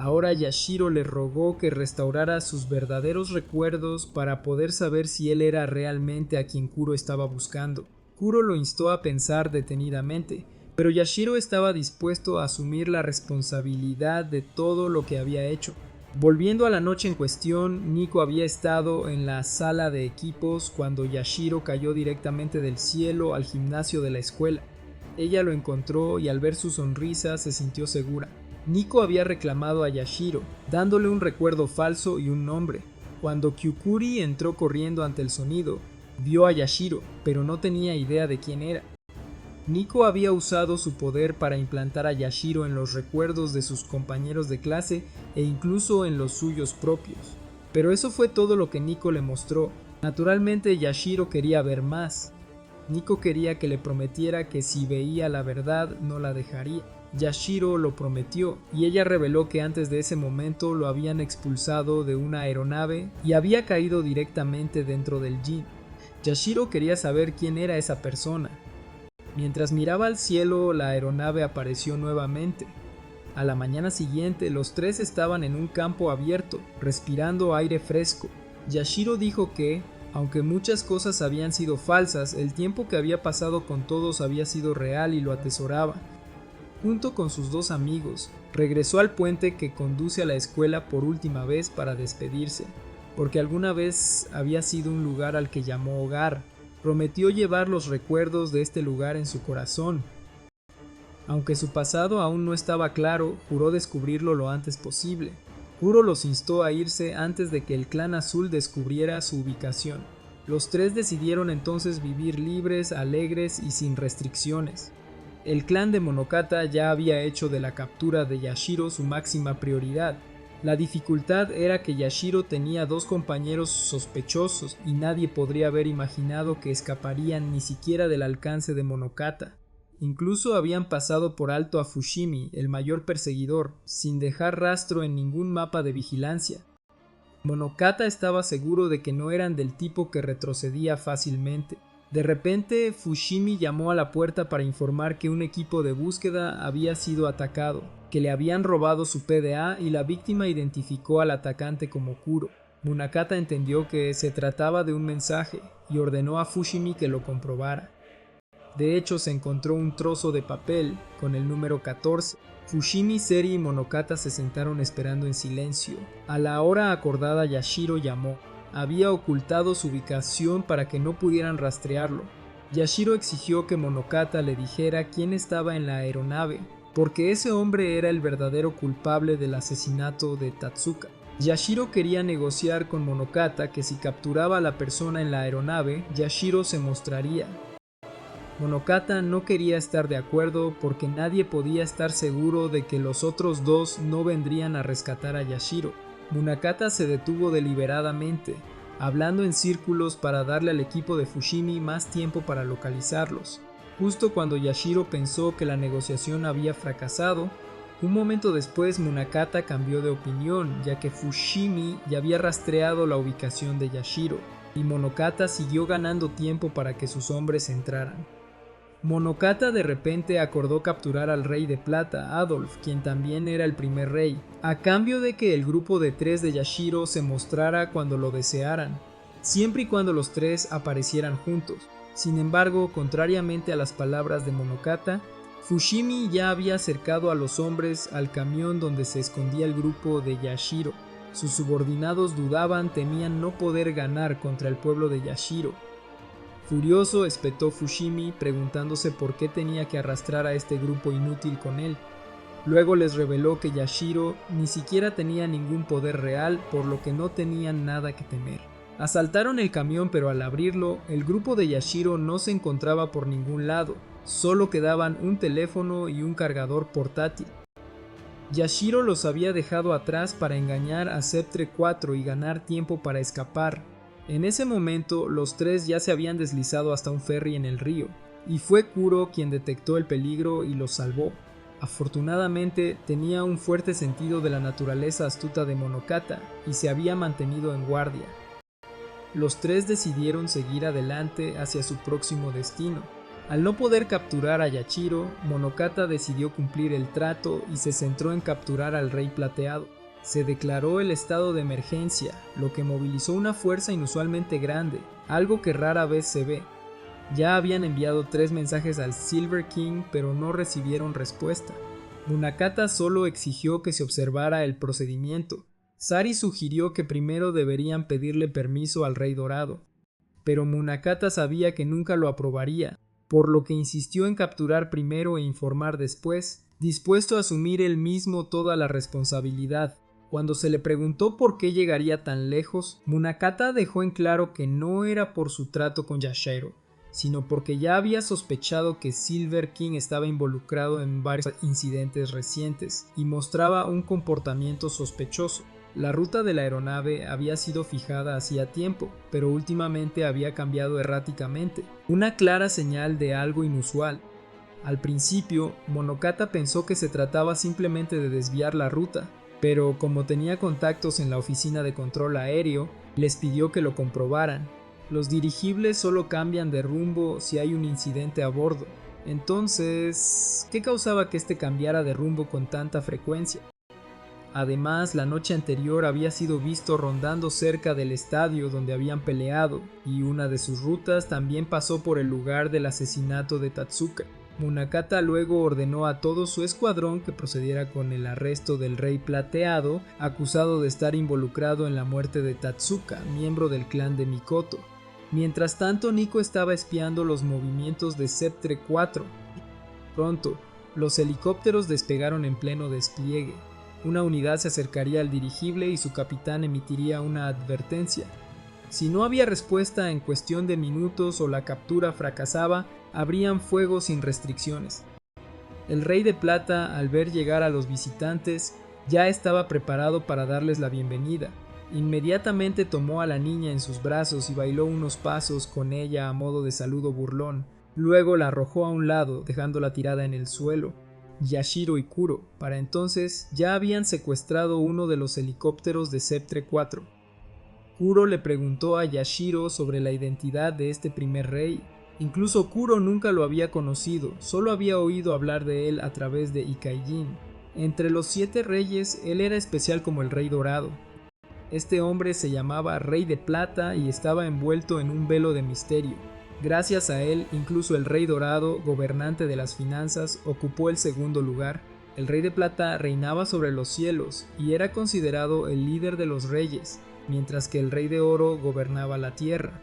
Ahora Yashiro le rogó que restaurara sus verdaderos recuerdos para poder saber si él era realmente a quien Kuro estaba buscando. Kuro lo instó a pensar detenidamente, pero Yashiro estaba dispuesto a asumir la responsabilidad de todo lo que había hecho. Volviendo a la noche en cuestión, Nico había estado en la sala de equipos cuando Yashiro cayó directamente del cielo al gimnasio de la escuela. Ella lo encontró y al ver su sonrisa se sintió segura. Nico había reclamado a Yashiro, dándole un recuerdo falso y un nombre. Cuando Kyukuri entró corriendo ante el sonido, vio a Yashiro, pero no tenía idea de quién era. Nico había usado su poder para implantar a Yashiro en los recuerdos de sus compañeros de clase e incluso en los suyos propios. Pero eso fue todo lo que Nico le mostró. Naturalmente Yashiro quería ver más. Nico quería que le prometiera que si veía la verdad no la dejaría. Yashiro lo prometió y ella reveló que antes de ese momento lo habían expulsado de una aeronave y había caído directamente dentro del Jin. Yashiro quería saber quién era esa persona. Mientras miraba al cielo, la aeronave apareció nuevamente. A la mañana siguiente, los tres estaban en un campo abierto, respirando aire fresco. Yashiro dijo que, aunque muchas cosas habían sido falsas, el tiempo que había pasado con todos había sido real y lo atesoraba. Junto con sus dos amigos, regresó al puente que conduce a la escuela por última vez para despedirse, porque alguna vez había sido un lugar al que llamó hogar. Prometió llevar los recuerdos de este lugar en su corazón. Aunque su pasado aún no estaba claro, juró descubrirlo lo antes posible. Kuro los instó a irse antes de que el clan azul descubriera su ubicación. Los tres decidieron entonces vivir libres, alegres y sin restricciones. El clan de Monokata ya había hecho de la captura de Yashiro su máxima prioridad. La dificultad era que Yashiro tenía dos compañeros sospechosos y nadie podría haber imaginado que escaparían ni siquiera del alcance de Monokata. Incluso habían pasado por alto a Fushimi, el mayor perseguidor, sin dejar rastro en ningún mapa de vigilancia. Monokata estaba seguro de que no eran del tipo que retrocedía fácilmente. De repente, Fushimi llamó a la puerta para informar que un equipo de búsqueda había sido atacado, que le habían robado su PDA y la víctima identificó al atacante como Kuro. Munakata entendió que se trataba de un mensaje y ordenó a Fushimi que lo comprobara. De hecho, se encontró un trozo de papel con el número 14. Fushimi, Seri y Monokata se sentaron esperando en silencio. A la hora acordada, Yashiro llamó. Había ocultado su ubicación para que no pudieran rastrearlo. Yashiro exigió que Monokata le dijera quién estaba en la aeronave, porque ese hombre era el verdadero culpable del asesinato de Tatsuka. Yashiro quería negociar con Monokata que si capturaba a la persona en la aeronave, Yashiro se mostraría. Monokata no quería estar de acuerdo porque nadie podía estar seguro de que los otros dos no vendrían a rescatar a Yashiro. Munakata se detuvo deliberadamente, hablando en círculos para darle al equipo de Fushimi más tiempo para localizarlos. Justo cuando Yashiro pensó que la negociación había fracasado, un momento después Munakata cambió de opinión, ya que Fushimi ya había rastreado la ubicación de Yashiro, y Monokata siguió ganando tiempo para que sus hombres entraran. Monokata de repente acordó capturar al rey de plata, Adolf, quien también era el primer rey, a cambio de que el grupo de tres de Yashiro se mostrara cuando lo desearan, siempre y cuando los tres aparecieran juntos. Sin embargo, contrariamente a las palabras de Monokata, Fushimi ya había acercado a los hombres al camión donde se escondía el grupo de Yashiro. Sus subordinados dudaban, temían no poder ganar contra el pueblo de Yashiro. Furioso, espetó Fushimi, preguntándose por qué tenía que arrastrar a este grupo inútil con él. Luego les reveló que Yashiro ni siquiera tenía ningún poder real, por lo que no tenían nada que temer. Asaltaron el camión, pero al abrirlo, el grupo de Yashiro no se encontraba por ningún lado, solo quedaban un teléfono y un cargador portátil. Yashiro los había dejado atrás para engañar a Sceptre 4 y ganar tiempo para escapar. En ese momento, los tres ya se habían deslizado hasta un ferry en el río, y fue Kuro quien detectó el peligro y los salvó. Afortunadamente, tenía un fuerte sentido de la naturaleza astuta de Monokata, y se había mantenido en guardia. Los tres decidieron seguir adelante hacia su próximo destino. Al no poder capturar a Yashiro, Monokata decidió cumplir el trato y se centró en capturar al Rey Plateado. Se declaró el estado de emergencia, lo que movilizó una fuerza inusualmente grande, algo que rara vez se ve. Ya habían enviado 3 mensajes al Silver King, pero no recibieron respuesta. Munakata solo exigió que se observara el procedimiento. Sari sugirió que primero deberían pedirle permiso al Rey Dorado, pero Munakata sabía que nunca lo aprobaría, por lo que insistió en capturar primero e informar después, dispuesto a asumir él mismo toda la responsabilidad. Cuando se le preguntó por qué llegaría tan lejos, Munakata dejó en claro que no era por su trato con Yashiro, sino porque ya había sospechado que Silver King estaba involucrado en varios incidentes recientes y mostraba un comportamiento sospechoso. La ruta de la aeronave había sido fijada hacía tiempo, pero últimamente había cambiado erráticamente, una clara señal de algo inusual. Al principio, Monokata pensó que se trataba simplemente de desviar la ruta, pero como tenía contactos en la oficina de control aéreo, les pidió que lo comprobaran. Los dirigibles solo cambian de rumbo si hay un incidente a bordo. Entonces, ¿qué causaba que este cambiara de rumbo con tanta frecuencia? Además, la noche anterior había sido visto rondando cerca del estadio donde habían peleado, y una de sus rutas también pasó por el lugar del asesinato de Tatsuka. Munakata luego ordenó a todo su escuadrón que procediera con el arresto del Rey Plateado, acusado de estar involucrado en la muerte de Tatsuka, miembro del clan de Mikoto. Mientras tanto, Nico estaba espiando los movimientos de Sceptre 4. Pronto, los helicópteros despegaron en pleno despliegue. Una unidad se acercaría al dirigible y su capitán emitiría una advertencia. Si no había respuesta en cuestión de minutos o la captura fracasaba, abrían fuego sin restricciones. El Rey de Plata, al ver llegar a los visitantes, ya estaba preparado para darles la bienvenida. Inmediatamente tomó a la niña en sus brazos y bailó unos pasos con ella a modo de saludo burlón. Luego la arrojó a un lado, dejándola tirada en el suelo. Yashiro y Kuro, para entonces, ya habían secuestrado uno de los helicópteros de Sceptre 4. Kuro le preguntó a Yashiro sobre la identidad de este primer rey. Incluso Kuro nunca lo había conocido, solo había oído hablar de él a través de Ikaijin. Entre los 7 reyes, él era especial como el Rey Dorado. Este hombre se llamaba Rey de Plata y estaba envuelto en un velo de misterio. Gracias a él, incluso el Rey Dorado, gobernante de las finanzas, ocupó el segundo lugar. El Rey de Plata reinaba sobre los cielos y era considerado el líder de los reyes, mientras que el Rey de Oro gobernaba la tierra.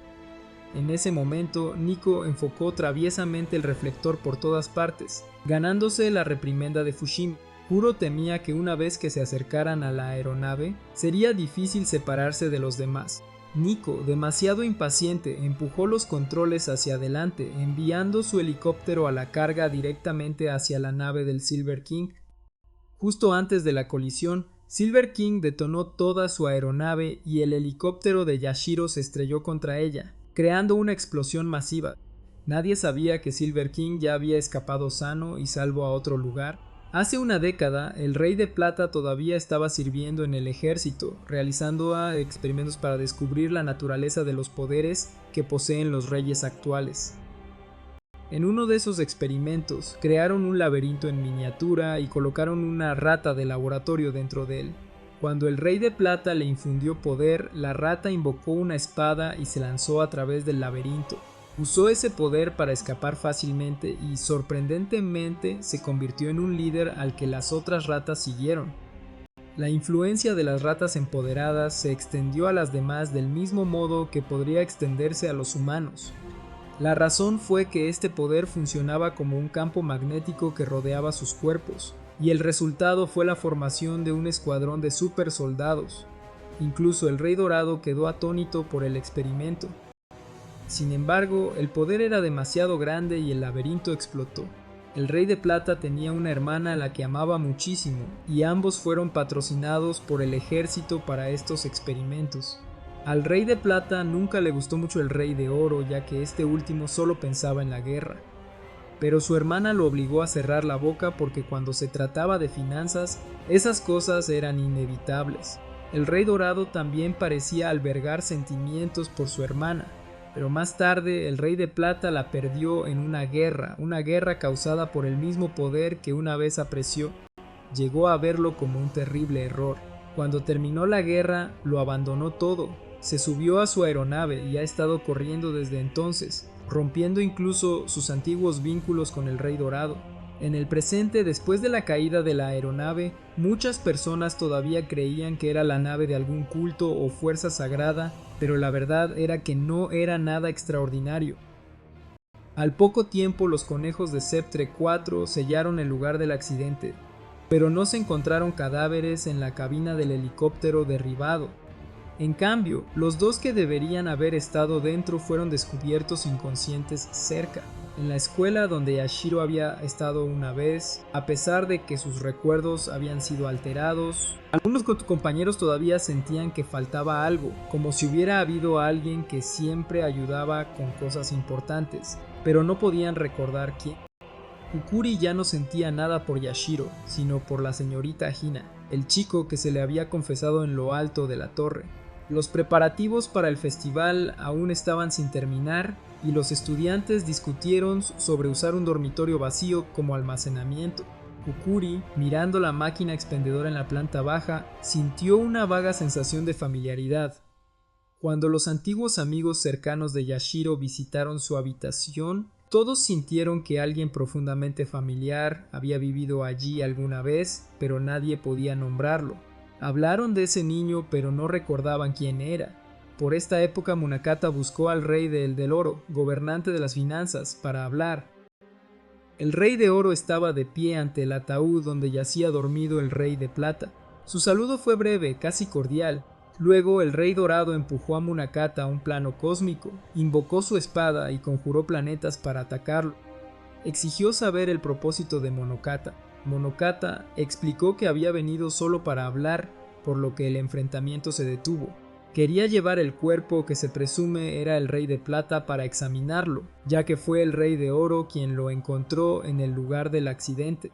En ese momento, Nico enfocó traviesamente el reflector por todas partes, ganándose la reprimenda de Fushimi. Kuro temía que una vez que se acercaran a la aeronave, sería difícil separarse de los demás. Nico, demasiado impaciente, empujó los controles hacia adelante, enviando su helicóptero a la carga directamente hacia la nave del Silver King. Justo antes de la colisión, Silver King detonó toda su aeronave y el helicóptero de Yashiro se estrelló contra ella, creando una explosión masiva. Nadie sabía que Silver King ya había escapado sano y salvo a otro lugar. Hace una década, el Rey de Plata todavía estaba sirviendo en el ejército, realizando experimentos para descubrir la naturaleza de los poderes que poseen los reyes actuales. En uno de esos experimentos, crearon un laberinto en miniatura y colocaron una rata de laboratorio dentro de él. Cuando el Rey de Plata le infundió poder, la rata invocó una espada y se lanzó a través del laberinto. Usó ese poder para escapar fácilmente y, sorprendentemente, se convirtió en un líder al que las otras ratas siguieron. La influencia de las ratas empoderadas se extendió a las demás del mismo modo que podría extenderse a los humanos. La razón fue que este poder funcionaba como un campo magnético que rodeaba sus cuerpos, y el resultado fue la formación de un escuadrón de super soldados. Incluso el Rey Dorado quedó atónito por el experimento. Sin embargo, el poder era demasiado grande y el laberinto explotó. El Rey de Plata tenía una hermana a la que amaba muchísimo, y ambos fueron patrocinados por el ejército para estos experimentos. Al Rey de Plata nunca le gustó mucho el Rey de Oro, ya que este último solo pensaba en la guerra. Pero su hermana lo obligó a cerrar la boca porque cuando se trataba de finanzas, esas cosas eran inevitables. El Rey Dorado también parecía albergar sentimientos por su hermana, pero más tarde el Rey de Plata la perdió en una guerra causada por el mismo poder que una vez apreció. Llegó a verlo como un terrible error. Cuando terminó la guerra, lo abandonó todo. Se subió a su aeronave y ha estado corriendo desde entonces, rompiendo incluso sus antiguos vínculos con el Rey Dorado. En el presente, después de la caída de la aeronave, muchas personas todavía creían que era la nave de algún culto o fuerza sagrada, pero la verdad era que no era nada extraordinario. Al poco tiempo, los conejos de Sceptre 4 sellaron el lugar del accidente, pero no se encontraron cadáveres en la cabina del helicóptero derribado. En cambio, los 2 que deberían haber estado dentro fueron descubiertos inconscientes cerca, en la escuela donde Yashiro había estado una vez, a pesar de que sus recuerdos habían sido alterados. Algunos compañeros todavía sentían que faltaba algo, como si hubiera habido alguien que siempre ayudaba con cosas importantes, pero no podían recordar quién. Kukuri ya no sentía nada por Yashiro, sino por la señorita Hina, el chico que se le había confesado en lo alto de la torre. Los preparativos para el festival aún estaban sin terminar y los estudiantes discutieron sobre usar un dormitorio vacío como almacenamiento. Kukuri, mirando la máquina expendedora en la planta baja, sintió una vaga sensación de familiaridad. Cuando los antiguos amigos cercanos de Yashiro visitaron su habitación, todos sintieron que alguien profundamente familiar había vivido allí alguna vez, pero nadie podía nombrarlo. Hablaron de ese niño, pero no recordaban quién era. Por esta época Munakata buscó al Rey del Oro, gobernante de las finanzas, para hablar. El Rey de Oro estaba de pie ante el ataúd donde yacía dormido el Rey de Plata. Su saludo fue breve, casi cordial. Luego el Rey Dorado empujó a Munakata a un plano cósmico, invocó su espada y conjuró planetas para atacarlo. Exigió saber el propósito de Monokata. Monokata explicó que había venido solo para hablar, por lo que el enfrentamiento se detuvo. Quería llevar el cuerpo que se presume era el Rey de Plata para examinarlo, ya que fue el Rey de Oro quien lo encontró en el lugar del accidente.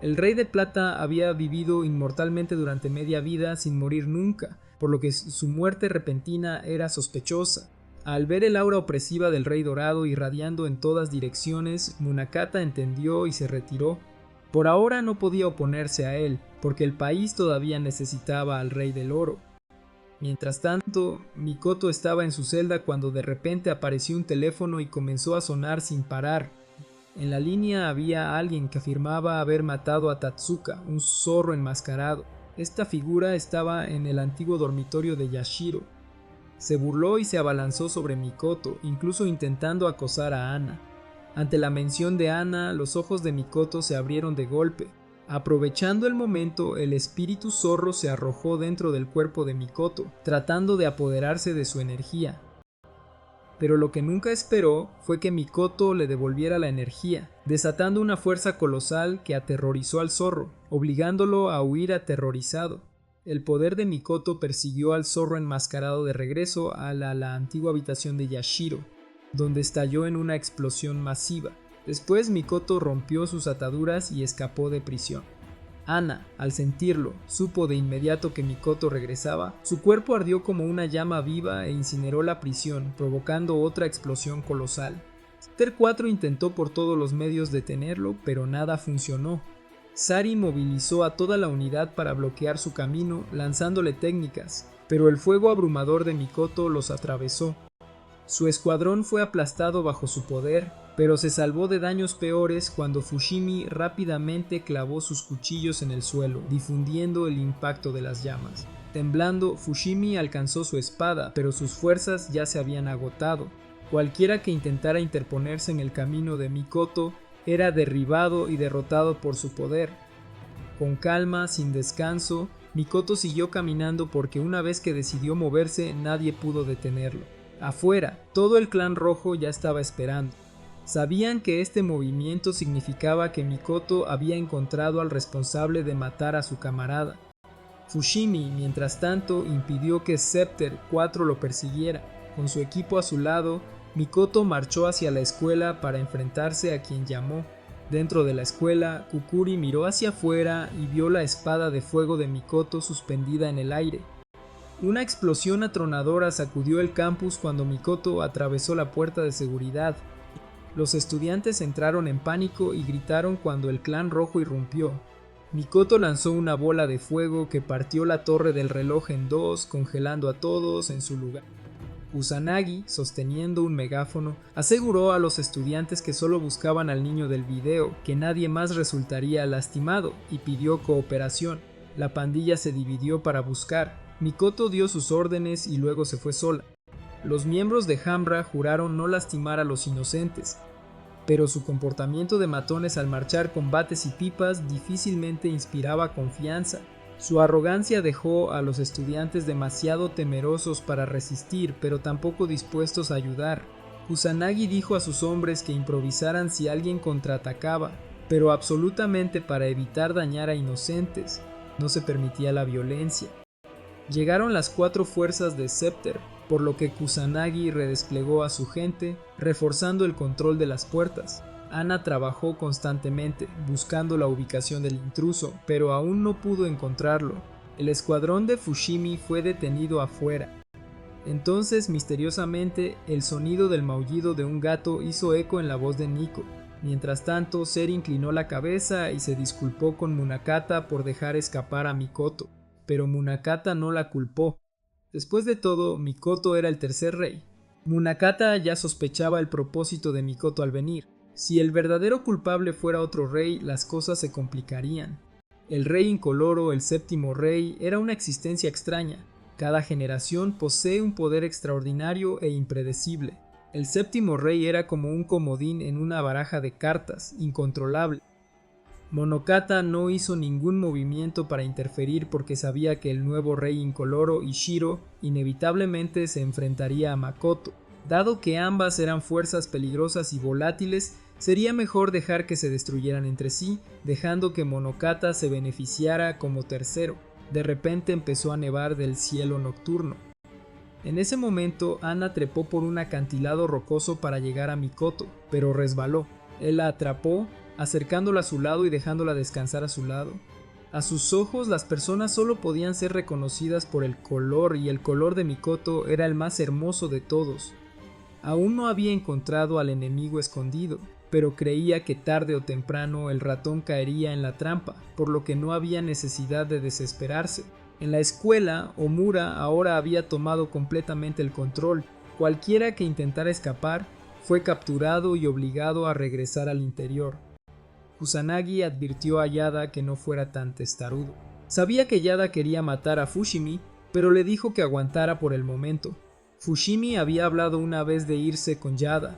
El Rey de Plata había vivido inmortalmente durante media vida sin morir nunca, por lo que su muerte repentina era sospechosa. Al ver el aura opresiva del Rey Dorado irradiando en todas direcciones, Munakata entendió y se retiró. Por ahora no podía oponerse a él, porque el país todavía necesitaba al Rey del Oro. Mientras tanto, Mikoto estaba en su celda cuando de repente apareció un teléfono y comenzó a sonar sin parar. En la línea había alguien que afirmaba haber matado a Tatsuka, un zorro enmascarado. Esta figura estaba en el antiguo dormitorio de Yashiro. Se burló y se abalanzó sobre Mikoto, incluso intentando acosar a Ana. Ante la mención de Ana, los ojos de Mikoto se abrieron de golpe. Aprovechando el momento, el espíritu zorro se arrojó dentro del cuerpo de Mikoto, tratando de apoderarse de su energía. Pero lo que nunca esperó fue que Mikoto le devolviera la energía, desatando una fuerza colosal que aterrorizó al zorro, obligándolo a huir aterrorizado. El poder de Mikoto persiguió al zorro enmascarado de regreso a la antigua habitación de Yashiro, donde estalló en una explosión masiva. Después Mikoto rompió sus ataduras y escapó de prisión. Ana, al sentirlo, supo de inmediato que Mikoto regresaba. Su cuerpo ardió como una llama viva e incineró la prisión, provocando otra explosión colosal. Scepter 4 intentó por todos los medios detenerlo, pero nada funcionó. Sari movilizó a toda la unidad para bloquear su camino, lanzándole técnicas, pero el fuego abrumador de Mikoto los atravesó. Su escuadrón fue aplastado bajo su poder, pero se salvó de daños peores cuando Fushimi rápidamente clavó sus cuchillos en el suelo, difundiendo el impacto de las llamas. Temblando, Fushimi alcanzó su espada, pero sus fuerzas ya se habían agotado. Cualquiera que intentara interponerse en el camino de Mikoto era derribado y derrotado por su poder. Con calma, sin descanso, Mikoto siguió caminando porque una vez que decidió moverse nadie pudo detenerlo. Afuera, todo el clan rojo ya estaba esperando. Sabían que este movimiento significaba que Mikoto había encontrado al responsable de matar a su camarada. Fushimi, mientras tanto, impidió que Scepter 4 lo persiguiera. Con su equipo a su lado, Mikoto marchó hacia la escuela para enfrentarse a quien llamó. Dentro de la escuela, Kukuri miró hacia afuera y vio la espada de fuego de Mikoto suspendida en el aire. Una explosión atronadora sacudió el campus cuando Mikoto atravesó la puerta de seguridad. Los estudiantes entraron en pánico y gritaron cuando el clan rojo irrumpió. Mikoto lanzó una bola de fuego que partió la torre del reloj en dos, congelando a todos en su lugar. Kusanagi, sosteniendo un megáfono, aseguró a los estudiantes que solo buscaban al niño del video, que nadie más resultaría lastimado, y pidió cooperación. La pandilla se dividió para buscar. Mikoto dio sus órdenes y luego se fue sola. Los miembros de Hamra juraron no lastimar a los inocentes, pero su comportamiento de matones al marchar con bates y pipas difícilmente inspiraba confianza. Su arrogancia dejó a los estudiantes demasiado temerosos para resistir, pero tampoco dispuestos a ayudar. Kusanagi dijo a sus hombres que improvisaran si alguien contraatacaba, pero absolutamente para evitar dañar a inocentes. No se permitía la violencia. Llegaron las 4 fuerzas de Scepter, por lo que Kusanagi redesplegó a su gente, reforzando el control de las puertas. Ana trabajó constantemente, buscando la ubicación del intruso, pero aún no pudo encontrarlo. El escuadrón de Fushimi fue detenido afuera. Entonces, misteriosamente, el sonido del maullido de un gato hizo eco en la voz de Nico. Mientras tanto, Seri inclinó la cabeza y se disculpó con Munakata por dejar escapar a Mikoto, pero Munakata no la culpó. Después de todo, Mikoto era el tercer rey. Munakata ya sospechaba el propósito de Mikoto al venir. Si el verdadero culpable fuera otro rey, las cosas se complicarían. El rey incoloro, el séptimo rey, era una existencia extraña. Cada generación posee un poder extraordinario e impredecible. El séptimo rey era como un comodín en una baraja de cartas, incontrolable. Monokata no hizo ningún movimiento para interferir porque sabía que el nuevo rey incoloro, Ishiro, inevitablemente se enfrentaría a Makoto. Dado que ambas eran fuerzas peligrosas y volátiles, sería mejor dejar que se destruyeran entre sí, dejando que Monokata se beneficiara como tercero. De repente empezó a nevar del cielo nocturno. En ese momento, Ana trepó por un acantilado rocoso para llegar a Mikoto, pero resbaló. Él la atrapó, acercándola a su lado y dejándola descansar a su lado. A sus ojos, las personas solo podían ser reconocidas por el color, y el color de Mikoto era el más hermoso de todos. Aún no había encontrado al enemigo escondido, pero creía que tarde o temprano el ratón caería en la trampa, por lo que no había necesidad de desesperarse. En la escuela, Omura ahora había tomado completamente el control. Cualquiera que intentara escapar fue capturado y obligado a regresar al interior. Kusanagi advirtió a Yada que no fuera tan testarudo. Sabía que Yada quería matar a Fushimi, pero le dijo que aguantara por el momento. Fushimi había hablado una vez de irse con Yada.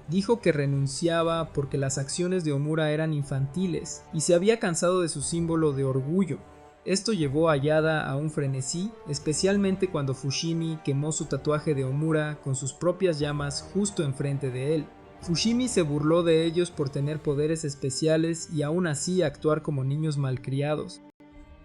Dijo que renunciaba porque las acciones de Omura eran infantiles y se había cansado de su símbolo de orgullo. Esto llevó a Yada a un frenesí, especialmente cuando Fushimi quemó su tatuaje de Omura con sus propias llamas justo enfrente de él. Fushimi se burló de ellos por tener poderes especiales y aún así actuar como niños malcriados.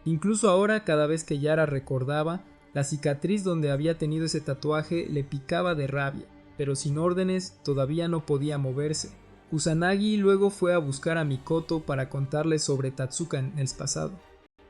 Incluso ahora, cada vez que Yara recordaba, la cicatriz donde había tenido ese tatuaje le picaba de rabia, pero sin órdenes todavía no podía moverse. Kusanagi luego fue a buscar a Mikoto para contarle sobre Tatsuka en el pasado,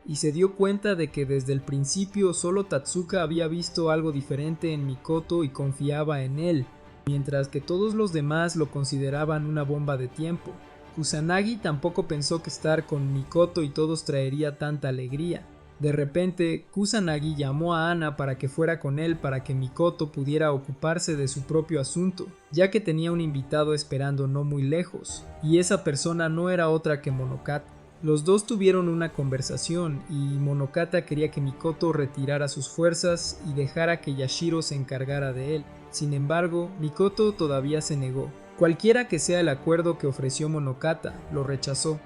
y se dio cuenta de que desde el principio solo Tatsuka había visto algo diferente en Mikoto y confiaba en él, mientras que todos los demás lo consideraban una bomba de tiempo. Kusanagi tampoco pensó que estar con Mikoto y todos traería tanta alegría. De repente, Kusanagi llamó a Ana para que fuera con él para que Mikoto pudiera ocuparse de su propio asunto, ya que tenía un invitado esperando no muy lejos, y esa persona no era otra que Monokata. Los dos tuvieron una conversación y Monokata quería que Mikoto retirara sus fuerzas y dejara que Yashiro se encargara de él. Sin embargo, Mikoto todavía se negó. Cualquiera que sea el acuerdo que ofreció Monokata, lo rechazó.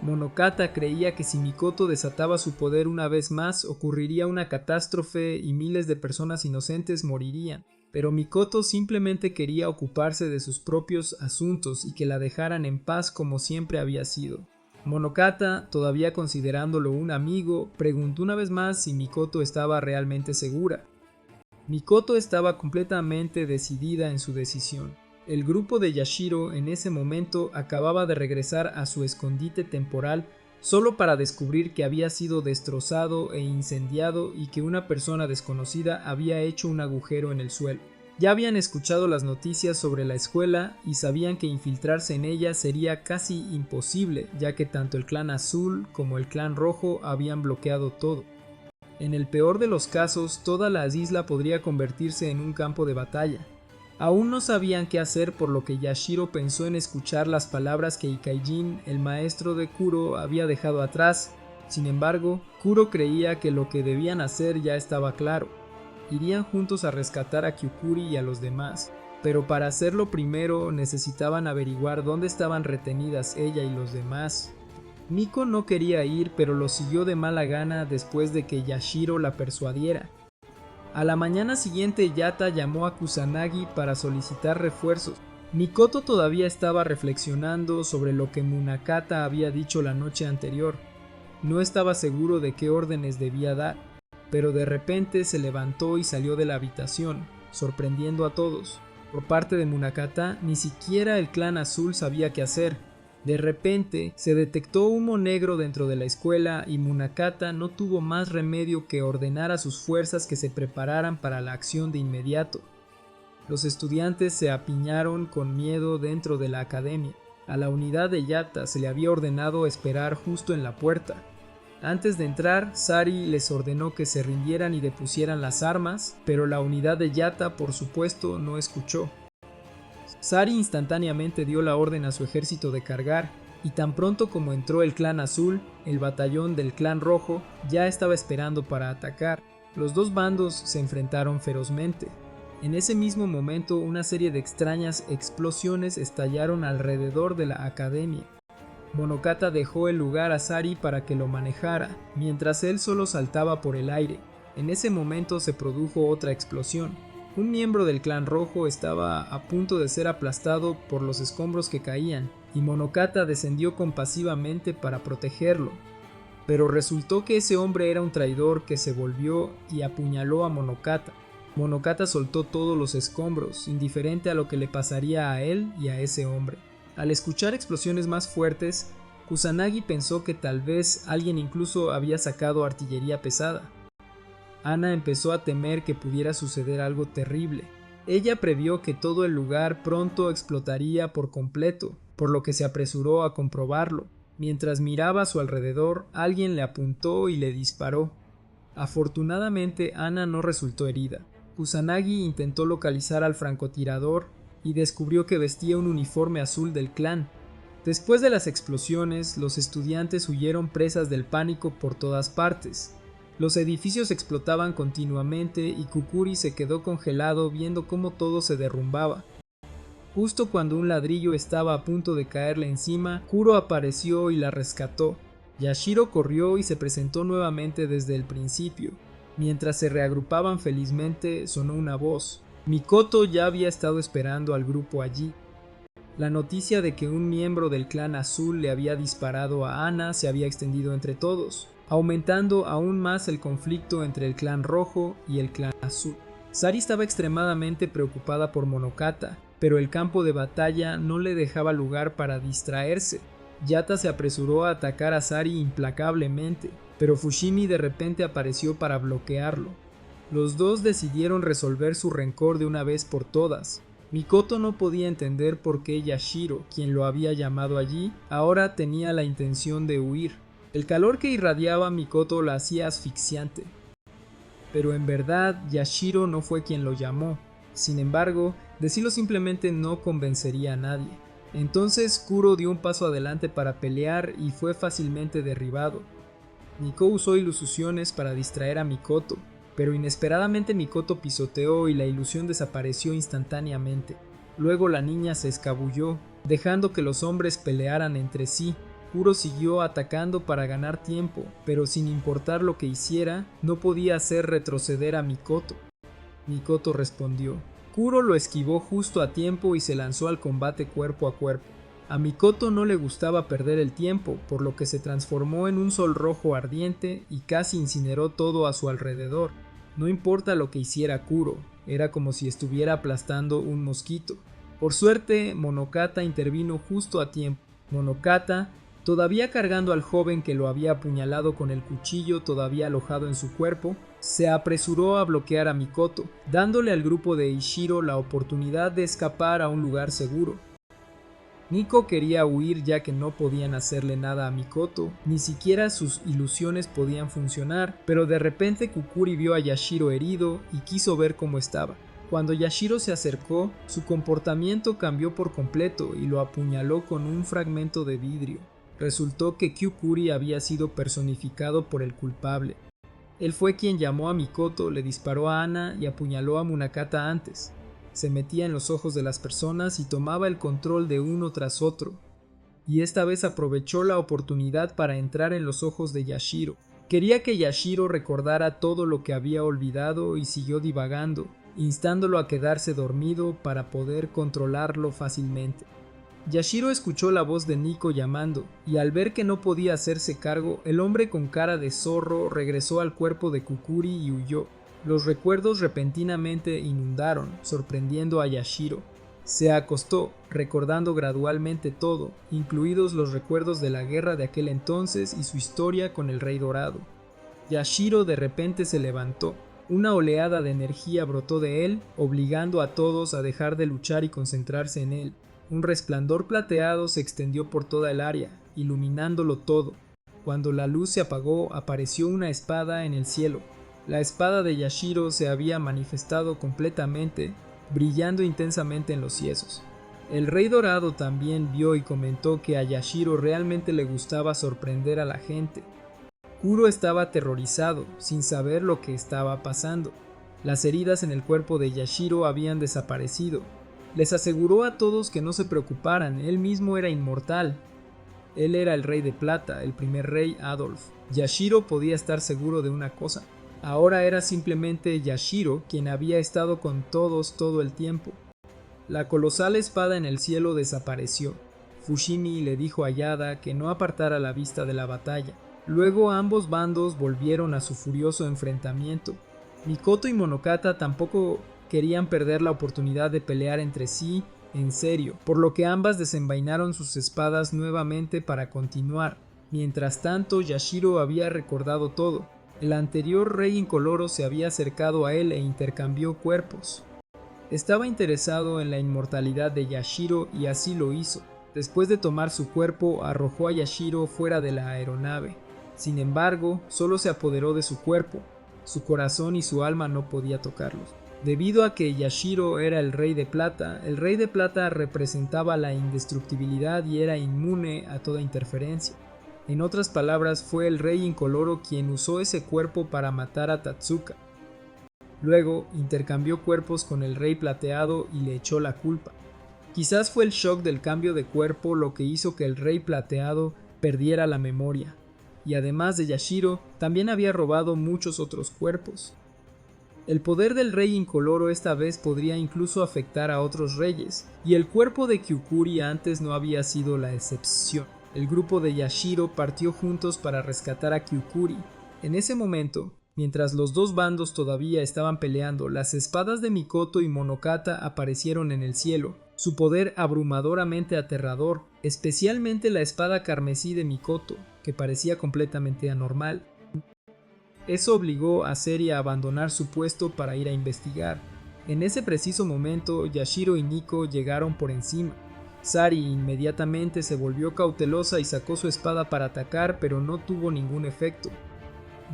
Monokata creía que si Mikoto desataba su poder una vez más, ocurriría una catástrofe y miles de personas inocentes morirían. Pero Mikoto simplemente quería ocuparse de sus propios asuntos y que la dejaran en paz como siempre había sido. Monokata, todavía considerándolo un amigo, preguntó una vez más si Mikoto estaba realmente segura. Mikoto estaba completamente decidida en su decisión. El grupo de Yashiro en ese momento acababa de regresar a su escondite temporal solo para descubrir que había sido destrozado e incendiado y que una persona desconocida había hecho un agujero en el suelo. Ya habían escuchado las noticias sobre la escuela y sabían que infiltrarse en ella sería casi imposible, ya que tanto el clan azul como el clan rojo habían bloqueado todo. En el peor de los casos, toda la isla podría convertirse en un campo de batalla. Aún no sabían qué hacer, por lo que Yashiro pensó en escuchar las palabras que Ikaijin, el maestro de Kuro, había dejado atrás. Sin embargo, Kuro creía que lo que debían hacer ya estaba claro. Irían juntos a rescatar a Kyukuri y a los demás, pero para hacerlo primero necesitaban averiguar dónde estaban retenidas ella y los demás. Miko no quería ir, pero lo siguió de mala gana después de que Yashiro la persuadiera. A la mañana siguiente, Yata llamó a Kusanagi para solicitar refuerzos. Mikoto todavía estaba reflexionando sobre lo que Munakata había dicho la noche anterior. No estaba seguro de qué órdenes debía dar, pero de repente se levantó y salió de la habitación, sorprendiendo a todos. Por parte de Munakata, ni siquiera el clan azul sabía qué hacer. De repente, se detectó humo negro dentro de la escuela y Munakata no tuvo más remedio que ordenar a sus fuerzas que se prepararan para la acción de inmediato. Los estudiantes se apiñaron con miedo dentro de la academia. A la unidad de Yata se le había ordenado esperar justo en la puerta. Antes de entrar, Sari les ordenó que se rindieran y depusieran las armas, pero la unidad de Yata, por supuesto, no escuchó. Sari instantáneamente dio la orden a su ejército de cargar, y tan pronto como entró el clan azul, el batallón del clan rojo ya estaba esperando para atacar. Los dos bandos se enfrentaron ferozmente. En ese mismo momento, una serie de extrañas explosiones estallaron alrededor de la academia. Monokata dejó el lugar a Sari para que lo manejara, mientras él solo saltaba por el aire. En ese momento se produjo otra explosión. Un miembro del clan rojo estaba a punto de ser aplastado por los escombros que caían, y Monokata descendió compasivamente para protegerlo. Pero resultó que ese hombre era un traidor que se volvió y apuñaló a Monokata. Monokata soltó todos los escombros, indiferente a lo que le pasaría a él y a ese hombre. Al escuchar explosiones más fuertes, Kusanagi pensó que tal vez alguien incluso había sacado artillería pesada. Ana empezó a temer que pudiera suceder algo terrible. Ella previó que todo el lugar pronto explotaría por completo, por lo que se apresuró a comprobarlo. Mientras miraba a su alrededor, alguien le apuntó y le disparó. Afortunadamente, Ana no resultó herida. Kusanagi intentó localizar al francotirador y descubrió que vestía un uniforme azul del clan. Después de las explosiones, los estudiantes huyeron presas del pánico por todas partes. Los edificios explotaban continuamente y Kukuri se quedó congelado viendo cómo todo se derrumbaba. Justo cuando un ladrillo estaba a punto de caerle encima, Kuro apareció y la rescató. Yashiro corrió y se presentó nuevamente desde el principio. Mientras se reagrupaban felizmente, sonó una voz. Mikoto ya había estado esperando al grupo allí. La noticia de que un miembro del clan azul le había disparado a Ana se había extendido entre todos, aumentando aún más el conflicto entre el clan rojo y el clan azul. Sari estaba extremadamente preocupada por Monokata, pero el campo de batalla no le dejaba lugar para distraerse. Yata se apresuró a atacar a Sari implacablemente, pero Fushimi de repente apareció para bloquearlo. Los dos decidieron resolver su rencor de una vez por todas. Mikoto no podía entender por qué Yashiro, quien lo había llamado allí, ahora tenía la intención de huir. El calor que irradiaba Mikoto la hacía asfixiante. Pero en verdad, Yashiro no fue quien lo llamó. Sin embargo, decirlo simplemente no convencería a nadie. Entonces Kuro dio un paso adelante para pelear y fue fácilmente derribado. Nico usó ilusiones para distraer a Mikoto, pero inesperadamente Mikoto pisoteó y la ilusión desapareció instantáneamente. Luego la niña se escabulló, dejando que los hombres pelearan entre sí. Kuro siguió atacando para ganar tiempo, pero sin importar lo que hiciera, no podía hacer retroceder a Mikoto. Mikoto respondió. Kuro lo esquivó justo a tiempo y se lanzó al combate cuerpo a cuerpo. A Mikoto no le gustaba perder el tiempo, por lo que se transformó en un sol rojo ardiente y casi incineró todo a su alrededor. No importa lo que hiciera Kuro, era como si estuviera aplastando un mosquito. Por suerte, Monokata intervino justo a tiempo. Monokata, todavía cargando al joven que lo había apuñalado con el cuchillo todavía alojado en su cuerpo, se apresuró a bloquear a Mikoto, dándole al grupo de Ishiro la oportunidad de escapar a un lugar seguro. Nico quería huir ya que no podían hacerle nada a Mikoto, ni siquiera sus ilusiones podían funcionar, pero de repente Kukuri vio a Yashiro herido y quiso ver cómo estaba. Cuando Yashiro se acercó, su comportamiento cambió por completo y lo apuñaló con un fragmento de vidrio. Resultó que Kukuri había sido personificado por el culpable. Él fue quien llamó a Mikoto, le disparó a Ana y apuñaló a Munakata antes. Se metía en los ojos de las personas y tomaba el control de uno tras otro. Y esta vez aprovechó la oportunidad para entrar en los ojos de Yashiro. Quería que Yashiro recordara todo lo que había olvidado y siguió divagando, instándolo a quedarse dormido para poder controlarlo fácilmente. Yashiro escuchó la voz de Nico llamando, y al ver que no podía hacerse cargo, el hombre con cara de zorro regresó al cuerpo de Kukuri y huyó. Los recuerdos repentinamente inundaron, sorprendiendo a Yashiro. Se acostó, recordando gradualmente todo, incluidos los recuerdos de la guerra de aquel entonces y su historia con el Rey Dorado. Yashiro de repente se levantó. Una oleada de energía brotó de él, obligando a todos a dejar de luchar y concentrarse en él. Un resplandor plateado se extendió por toda el área, iluminándolo todo. Cuando la luz se apagó, apareció una espada en el cielo. La espada de Yashiro se había manifestado completamente, brillando intensamente en los cielos. El Rey Dorado también vio y comentó que a Yashiro realmente le gustaba sorprender a la gente. Kuro estaba aterrorizado, sin saber lo que estaba pasando. Las heridas en el cuerpo de Yashiro habían desaparecido. Les aseguró a todos que no se preocuparan, él mismo era inmortal. Él era el rey de plata, el primer rey Adolf. Yashiro podía estar seguro de una cosa. Ahora era simplemente Yashiro quien había estado con todos todo el tiempo. La colosal espada en el cielo desapareció. Fushimi le dijo a Yada que no apartara la vista de la batalla. Luego ambos bandos volvieron a su furioso enfrentamiento. Mikoto y Monokata tampoco querían perder la oportunidad de pelear entre sí en serio, por lo que ambas desenvainaron sus espadas nuevamente para continuar. Mientras tanto, Yashiro había recordado todo. El anterior rey incoloro se había acercado a él e intercambió cuerpos. Estaba interesado en la inmortalidad de Yashiro y así lo hizo. Después de tomar su cuerpo, arrojó a Yashiro fuera de la aeronave. Sin embargo, solo se apoderó de su cuerpo. Su corazón y su alma no podía tocarlos. Debido a que Yashiro era el rey de plata representaba la indestructibilidad y era inmune a toda interferencia. En otras palabras, fue el rey incoloro quien usó ese cuerpo para matar a Tatsuka. Luego intercambió cuerpos con el rey plateado y le echó la culpa. Quizás fue el shock del cambio de cuerpo lo que hizo que el rey plateado perdiera la memoria. Y además de Yashiro, también había robado muchos otros cuerpos. El poder del rey incoloro esta vez podría incluso afectar a otros reyes, y el cuerpo de Kyukuri antes no había sido la excepción. El grupo de Yashiro partió juntos para rescatar a Kyukuri. En ese momento, mientras los dos bandos todavía estaban peleando, las espadas de Mikoto y Monokata aparecieron en el cielo. Su poder abrumadoramente aterrador, especialmente la espada carmesí de Mikoto, que parecía completamente anormal. Eso obligó a Seri a abandonar su puesto para ir a investigar. En ese preciso momento, Yashiro y Nico llegaron por encima. Sari inmediatamente se volvió cautelosa y sacó su espada para atacar, pero no tuvo ningún efecto.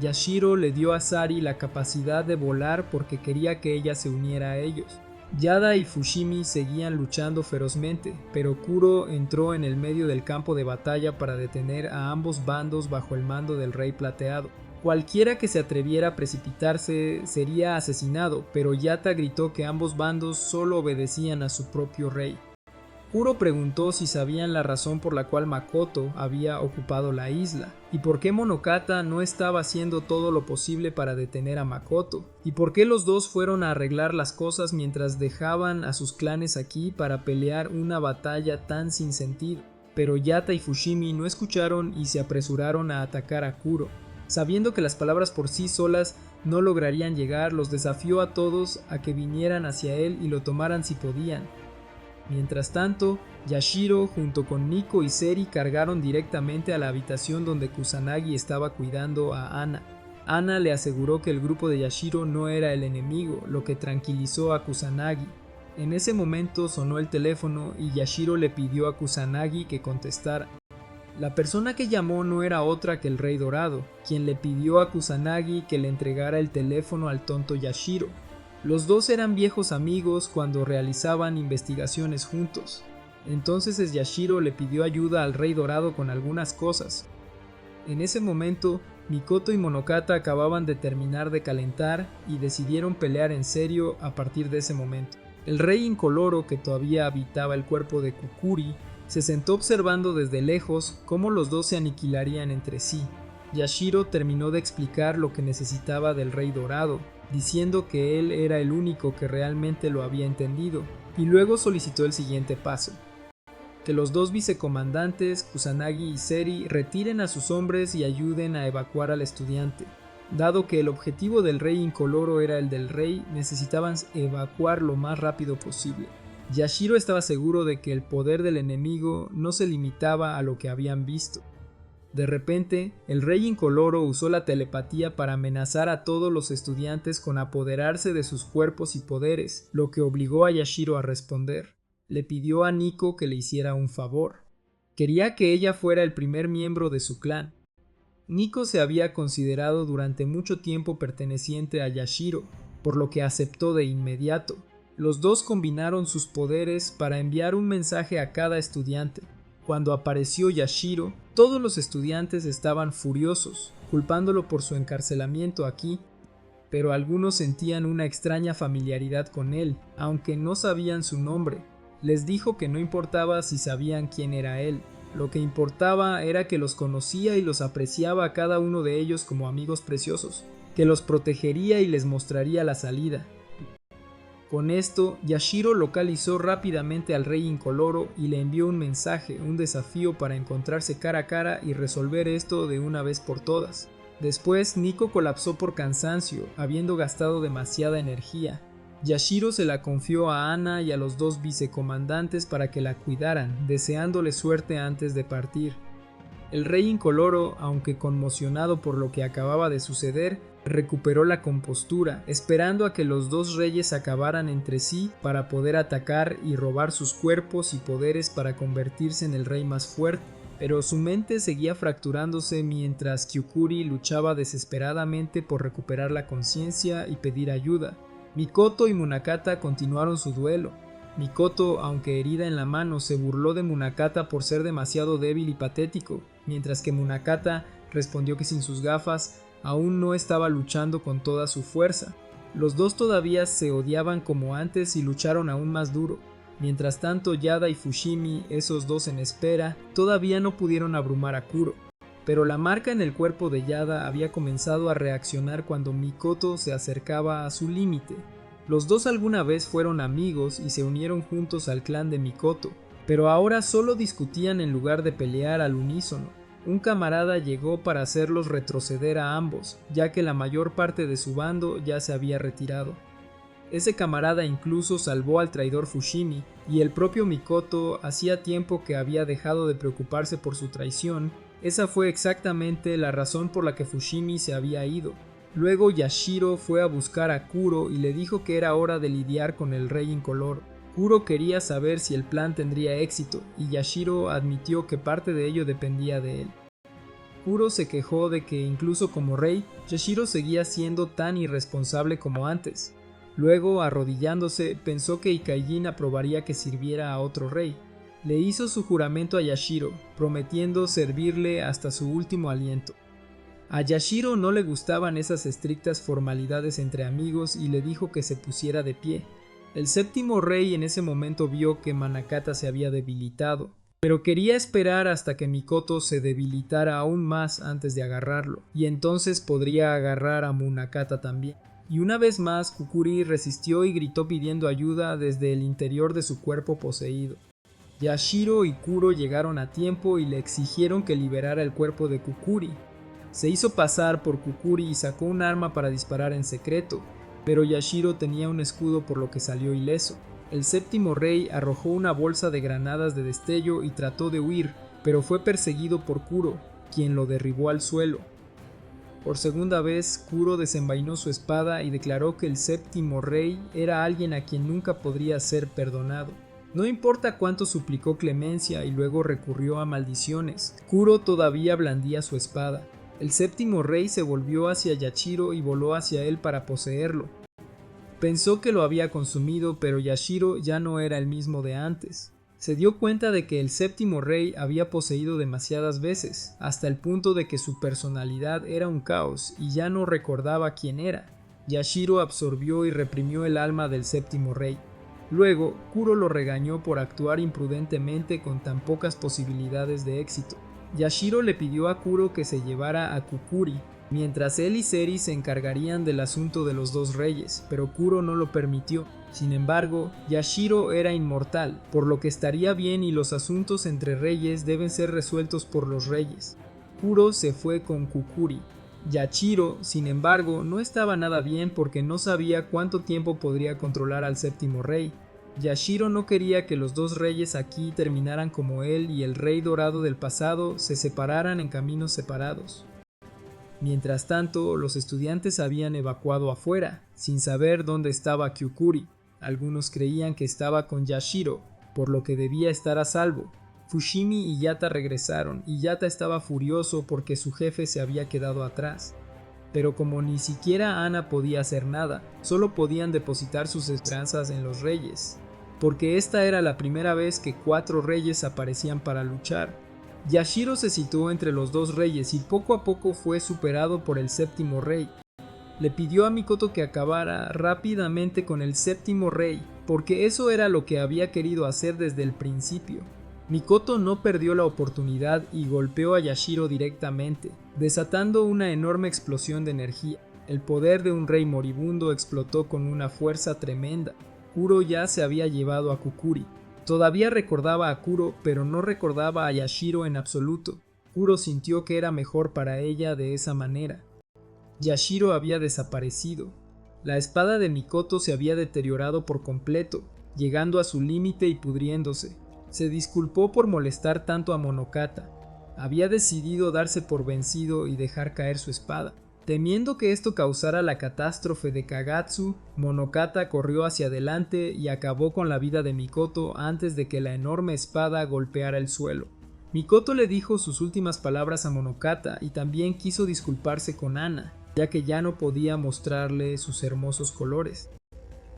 Yashiro le dio a Sari la capacidad de volar porque quería que ella se uniera a ellos. Yada y Fushimi seguían luchando ferozmente, pero Kuro entró en el medio del campo de batalla para detener a ambos bandos bajo el mando del rey plateado. Cualquiera que se atreviera a precipitarse sería asesinado, pero Yata gritó que ambos bandos solo obedecían a su propio rey. Kuro preguntó si sabían la razón por la cual Makoto había ocupado la isla, y por qué Monokata no estaba haciendo todo lo posible para detener a Makoto, y por qué los dos fueron a arreglar las cosas mientras dejaban a sus clanes aquí para pelear una batalla tan sin sentido. Pero Yata y Fushimi no escucharon y se apresuraron a atacar a Kuro. Sabiendo que las palabras por sí solas no lograrían llegar, los desafió a todos a que vinieran hacia él y lo tomaran si podían. Mientras tanto, Yashiro junto con Nico y Seri cargaron directamente a la habitación donde Kusanagi estaba cuidando a Ana. Ana le aseguró que el grupo de Yashiro no era el enemigo, lo que tranquilizó a Kusanagi. En ese momento sonó el teléfono y Yashiro le pidió a Kusanagi que contestara. La persona que llamó no era otra que el Rey Dorado, quien le pidió a Kusanagi que le entregara el teléfono al tonto Yashiro. Los dos eran viejos amigos cuando realizaban investigaciones juntos. Entonces Yashiro le pidió ayuda al Rey Dorado con algunas cosas. En ese momento, Mikoto y Monokata acababan de terminar de calentar y decidieron pelear en serio a partir de ese momento. El rey incoloro, que todavía habitaba el cuerpo de Kukuri, se sentó observando desde lejos cómo los dos se aniquilarían entre sí. Yashiro terminó de explicar lo que necesitaba del Rey Dorado, diciendo que él era el único que realmente lo había entendido, y luego solicitó el siguiente paso: que los dos vicecomandantes, Kusanagi y Seri, retiren a sus hombres y ayuden a evacuar al estudiante. Dado que el objetivo del rey incoloro era el del rey, necesitaban evacuar lo más rápido posible. Yashiro estaba seguro de que el poder del enemigo no se limitaba a lo que habían visto. De repente, el rey incoloro usó la telepatía para amenazar a todos los estudiantes con apoderarse de sus cuerpos y poderes, lo que obligó a Yashiro a responder. Le pidió a Nico que le hiciera un favor. Quería que ella fuera el primer miembro de su clan. Nico se había considerado durante mucho tiempo perteneciente a Yashiro, por lo que aceptó de inmediato. Los dos combinaron sus poderes para enviar un mensaje a cada estudiante. Cuando apareció Yashiro, todos los estudiantes estaban furiosos, culpándolo por su encarcelamiento aquí, pero algunos sentían una extraña familiaridad con él, aunque no sabían su nombre. Les dijo que no importaba si sabían quién era él. Lo que importaba era que los conocía y los apreciaba a cada uno de ellos como amigos preciosos, que los protegería y les mostraría la salida. Con esto, Yashiro localizó rápidamente al rey incoloro y le envió un mensaje, un desafío para encontrarse cara a cara y resolver esto de una vez por todas. Después, Nico colapsó por cansancio, habiendo gastado demasiada energía. Yashiro se la confió a Ana y a los dos vicecomandantes para que la cuidaran, deseándole suerte antes de partir. El rey incoloro, aunque conmocionado por lo que acababa de suceder, recuperó la compostura, esperando a que los dos reyes acabaran entre sí para poder atacar y robar sus cuerpos y poderes para convertirse en el rey más fuerte. Pero su mente seguía fracturándose mientras Kyukuri luchaba desesperadamente por recuperar la conciencia y pedir ayuda. Mikoto y Munakata continuaron su duelo. Mikoto, aunque herida en la mano, se burló de Munakata por ser demasiado débil y patético, mientras que Munakata respondió que sin sus gafas aún no estaba luchando con toda su fuerza. Los dos todavía se odiaban como antes y lucharon aún más duro. Mientras tanto, Yada y Fushimi, esos dos en espera, todavía no pudieron abrumar a Kuro. Pero la marca en el cuerpo de Yada había comenzado a reaccionar cuando Mikoto se acercaba a su límite. Los dos alguna vez fueron amigos y se unieron juntos al clan de Mikoto, pero ahora solo discutían en lugar de pelear al unísono. Un camarada llegó para hacerlos retroceder a ambos, ya que la mayor parte de su bando ya se había retirado. Ese camarada incluso salvó al traidor Fushimi, y el propio Mikoto hacía tiempo que había dejado de preocuparse por su traición. Esa fue exactamente la razón por la que Fushimi se había ido. Luego Yashiro fue a buscar a Kuro y le dijo que era hora de lidiar con el rey incoloro. Kuro quería saber si el plan tendría éxito, y Yashiro admitió que parte de ello dependía de él. Kuro se quejó de que incluso como rey, Yashiro seguía siendo tan irresponsable como antes. Luego, arrodillándose, pensó que Ikajin aprobaría que sirviera a otro rey. Le hizo su juramento a Yashiro, prometiendo servirle hasta su último aliento. A Yashiro no le gustaban esas estrictas formalidades entre amigos y le dijo que se pusiera de pie. El séptimo rey en ese momento vio que Munakata se había debilitado, pero quería esperar hasta que Mikoto se debilitara aún más antes de agarrarlo, y entonces podría agarrar a Munakata también. Y una vez más Kukuri resistió y gritó pidiendo ayuda desde el interior de su cuerpo poseído. Yashiro y Kuro llegaron a tiempo y le exigieron que liberara el cuerpo de Kukuri. Se hizo pasar por Kukuri y sacó un arma para disparar en secreto, pero Yashiro tenía un escudo por lo que salió ileso. El séptimo rey arrojó una bolsa de granadas de destello y trató de huir, pero fue perseguido por Kuro, quien lo derribó al suelo. Por segunda vez, Kuro desenvainó su espada y declaró que el séptimo rey era alguien a quien nunca podría ser perdonado. No importa cuánto suplicó clemencia y luego recurrió a maldiciones, Kuro todavía blandía su espada. El séptimo rey se volvió hacia Yashiro y voló hacia él para poseerlo. Pensó que lo había consumido, pero Yashiro ya no era el mismo de antes. Se dio cuenta de que el séptimo rey había poseído demasiadas veces, hasta el punto de que su personalidad era un caos y ya no recordaba quién era. Yashiro absorbió y reprimió el alma del séptimo rey. Luego, Kuro lo regañó por actuar imprudentemente con tan pocas posibilidades de éxito. Yashiro le pidió a Kuro que se llevara a Kukuri, mientras él y Seri se encargarían del asunto de los dos reyes, pero Kuro no lo permitió. Sin embargo, Yashiro era inmortal, por lo que estaría bien y los asuntos entre reyes deben ser resueltos por los reyes. Kuro se fue con Kukuri. Yashiro, sin embargo, no estaba nada bien porque no sabía cuánto tiempo podría controlar al séptimo rey. Yashiro no quería que los dos reyes aquí terminaran como él y el rey dorado del pasado se separaran en caminos separados. Mientras tanto, los estudiantes habían evacuado afuera, sin saber dónde estaba Kyukuri. Algunos creían que estaba con Yashiro, por lo que debía estar a salvo. Fushimi y Yata regresaron, y Yata estaba furioso porque su jefe se había quedado atrás. Pero como ni siquiera Ana podía hacer nada, solo podían depositar sus esperanzas en los reyes, porque esta era la primera vez que 4 reyes aparecían para luchar. Yashiro se situó entre los dos reyes y poco a poco fue superado por el séptimo rey. Le pidió a Mikoto que acabara rápidamente con el séptimo rey, porque eso era lo que había querido hacer desde el principio. Mikoto no perdió la oportunidad y golpeó a Yashiro directamente, desatando una enorme explosión de energía. El poder de un rey moribundo explotó con una fuerza tremenda. Kuro ya se había llevado a Kukuri. Todavía recordaba a Kuro, pero no recordaba a Yashiro en absoluto. Kuro sintió que era mejor para ella de esa manera. Yashiro había desaparecido. La espada de Mikoto se había deteriorado por completo, llegando a su límite y pudriéndose. Se disculpó por molestar tanto a Monokata. Había decidido darse por vencido y dejar caer su espada. Temiendo que esto causara la catástrofe de Kagatsu, Monokata corrió hacia adelante y acabó con la vida de Mikoto antes de que la enorme espada golpeara el suelo. Mikoto le dijo sus últimas palabras a Monokata y también quiso disculparse con Ana, ya que ya no podía mostrarle sus hermosos colores.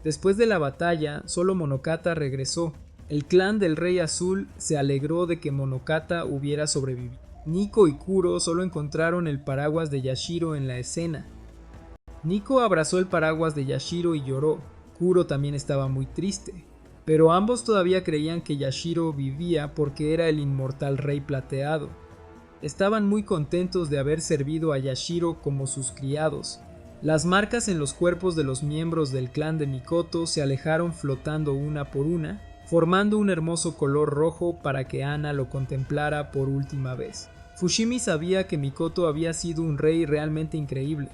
Después de la batalla, solo Monokata regresó. El clan del Rey Azul se alegró de que Monokata hubiera sobrevivido. Nico y Kuro solo encontraron el paraguas de Yashiro en la escena. Nico abrazó el paraguas de Yashiro y lloró. Kuro también estaba muy triste, pero ambos todavía creían que Yashiro vivía porque era el inmortal Rey Plateado. Estaban muy contentos de haber servido a Yashiro como sus criados. Las marcas en los cuerpos de los miembros del clan de Mikoto se alejaron flotando una por una, formando un hermoso color rojo para que Ana lo contemplara por última vez. Fushimi sabía que Mikoto había sido un rey realmente increíble.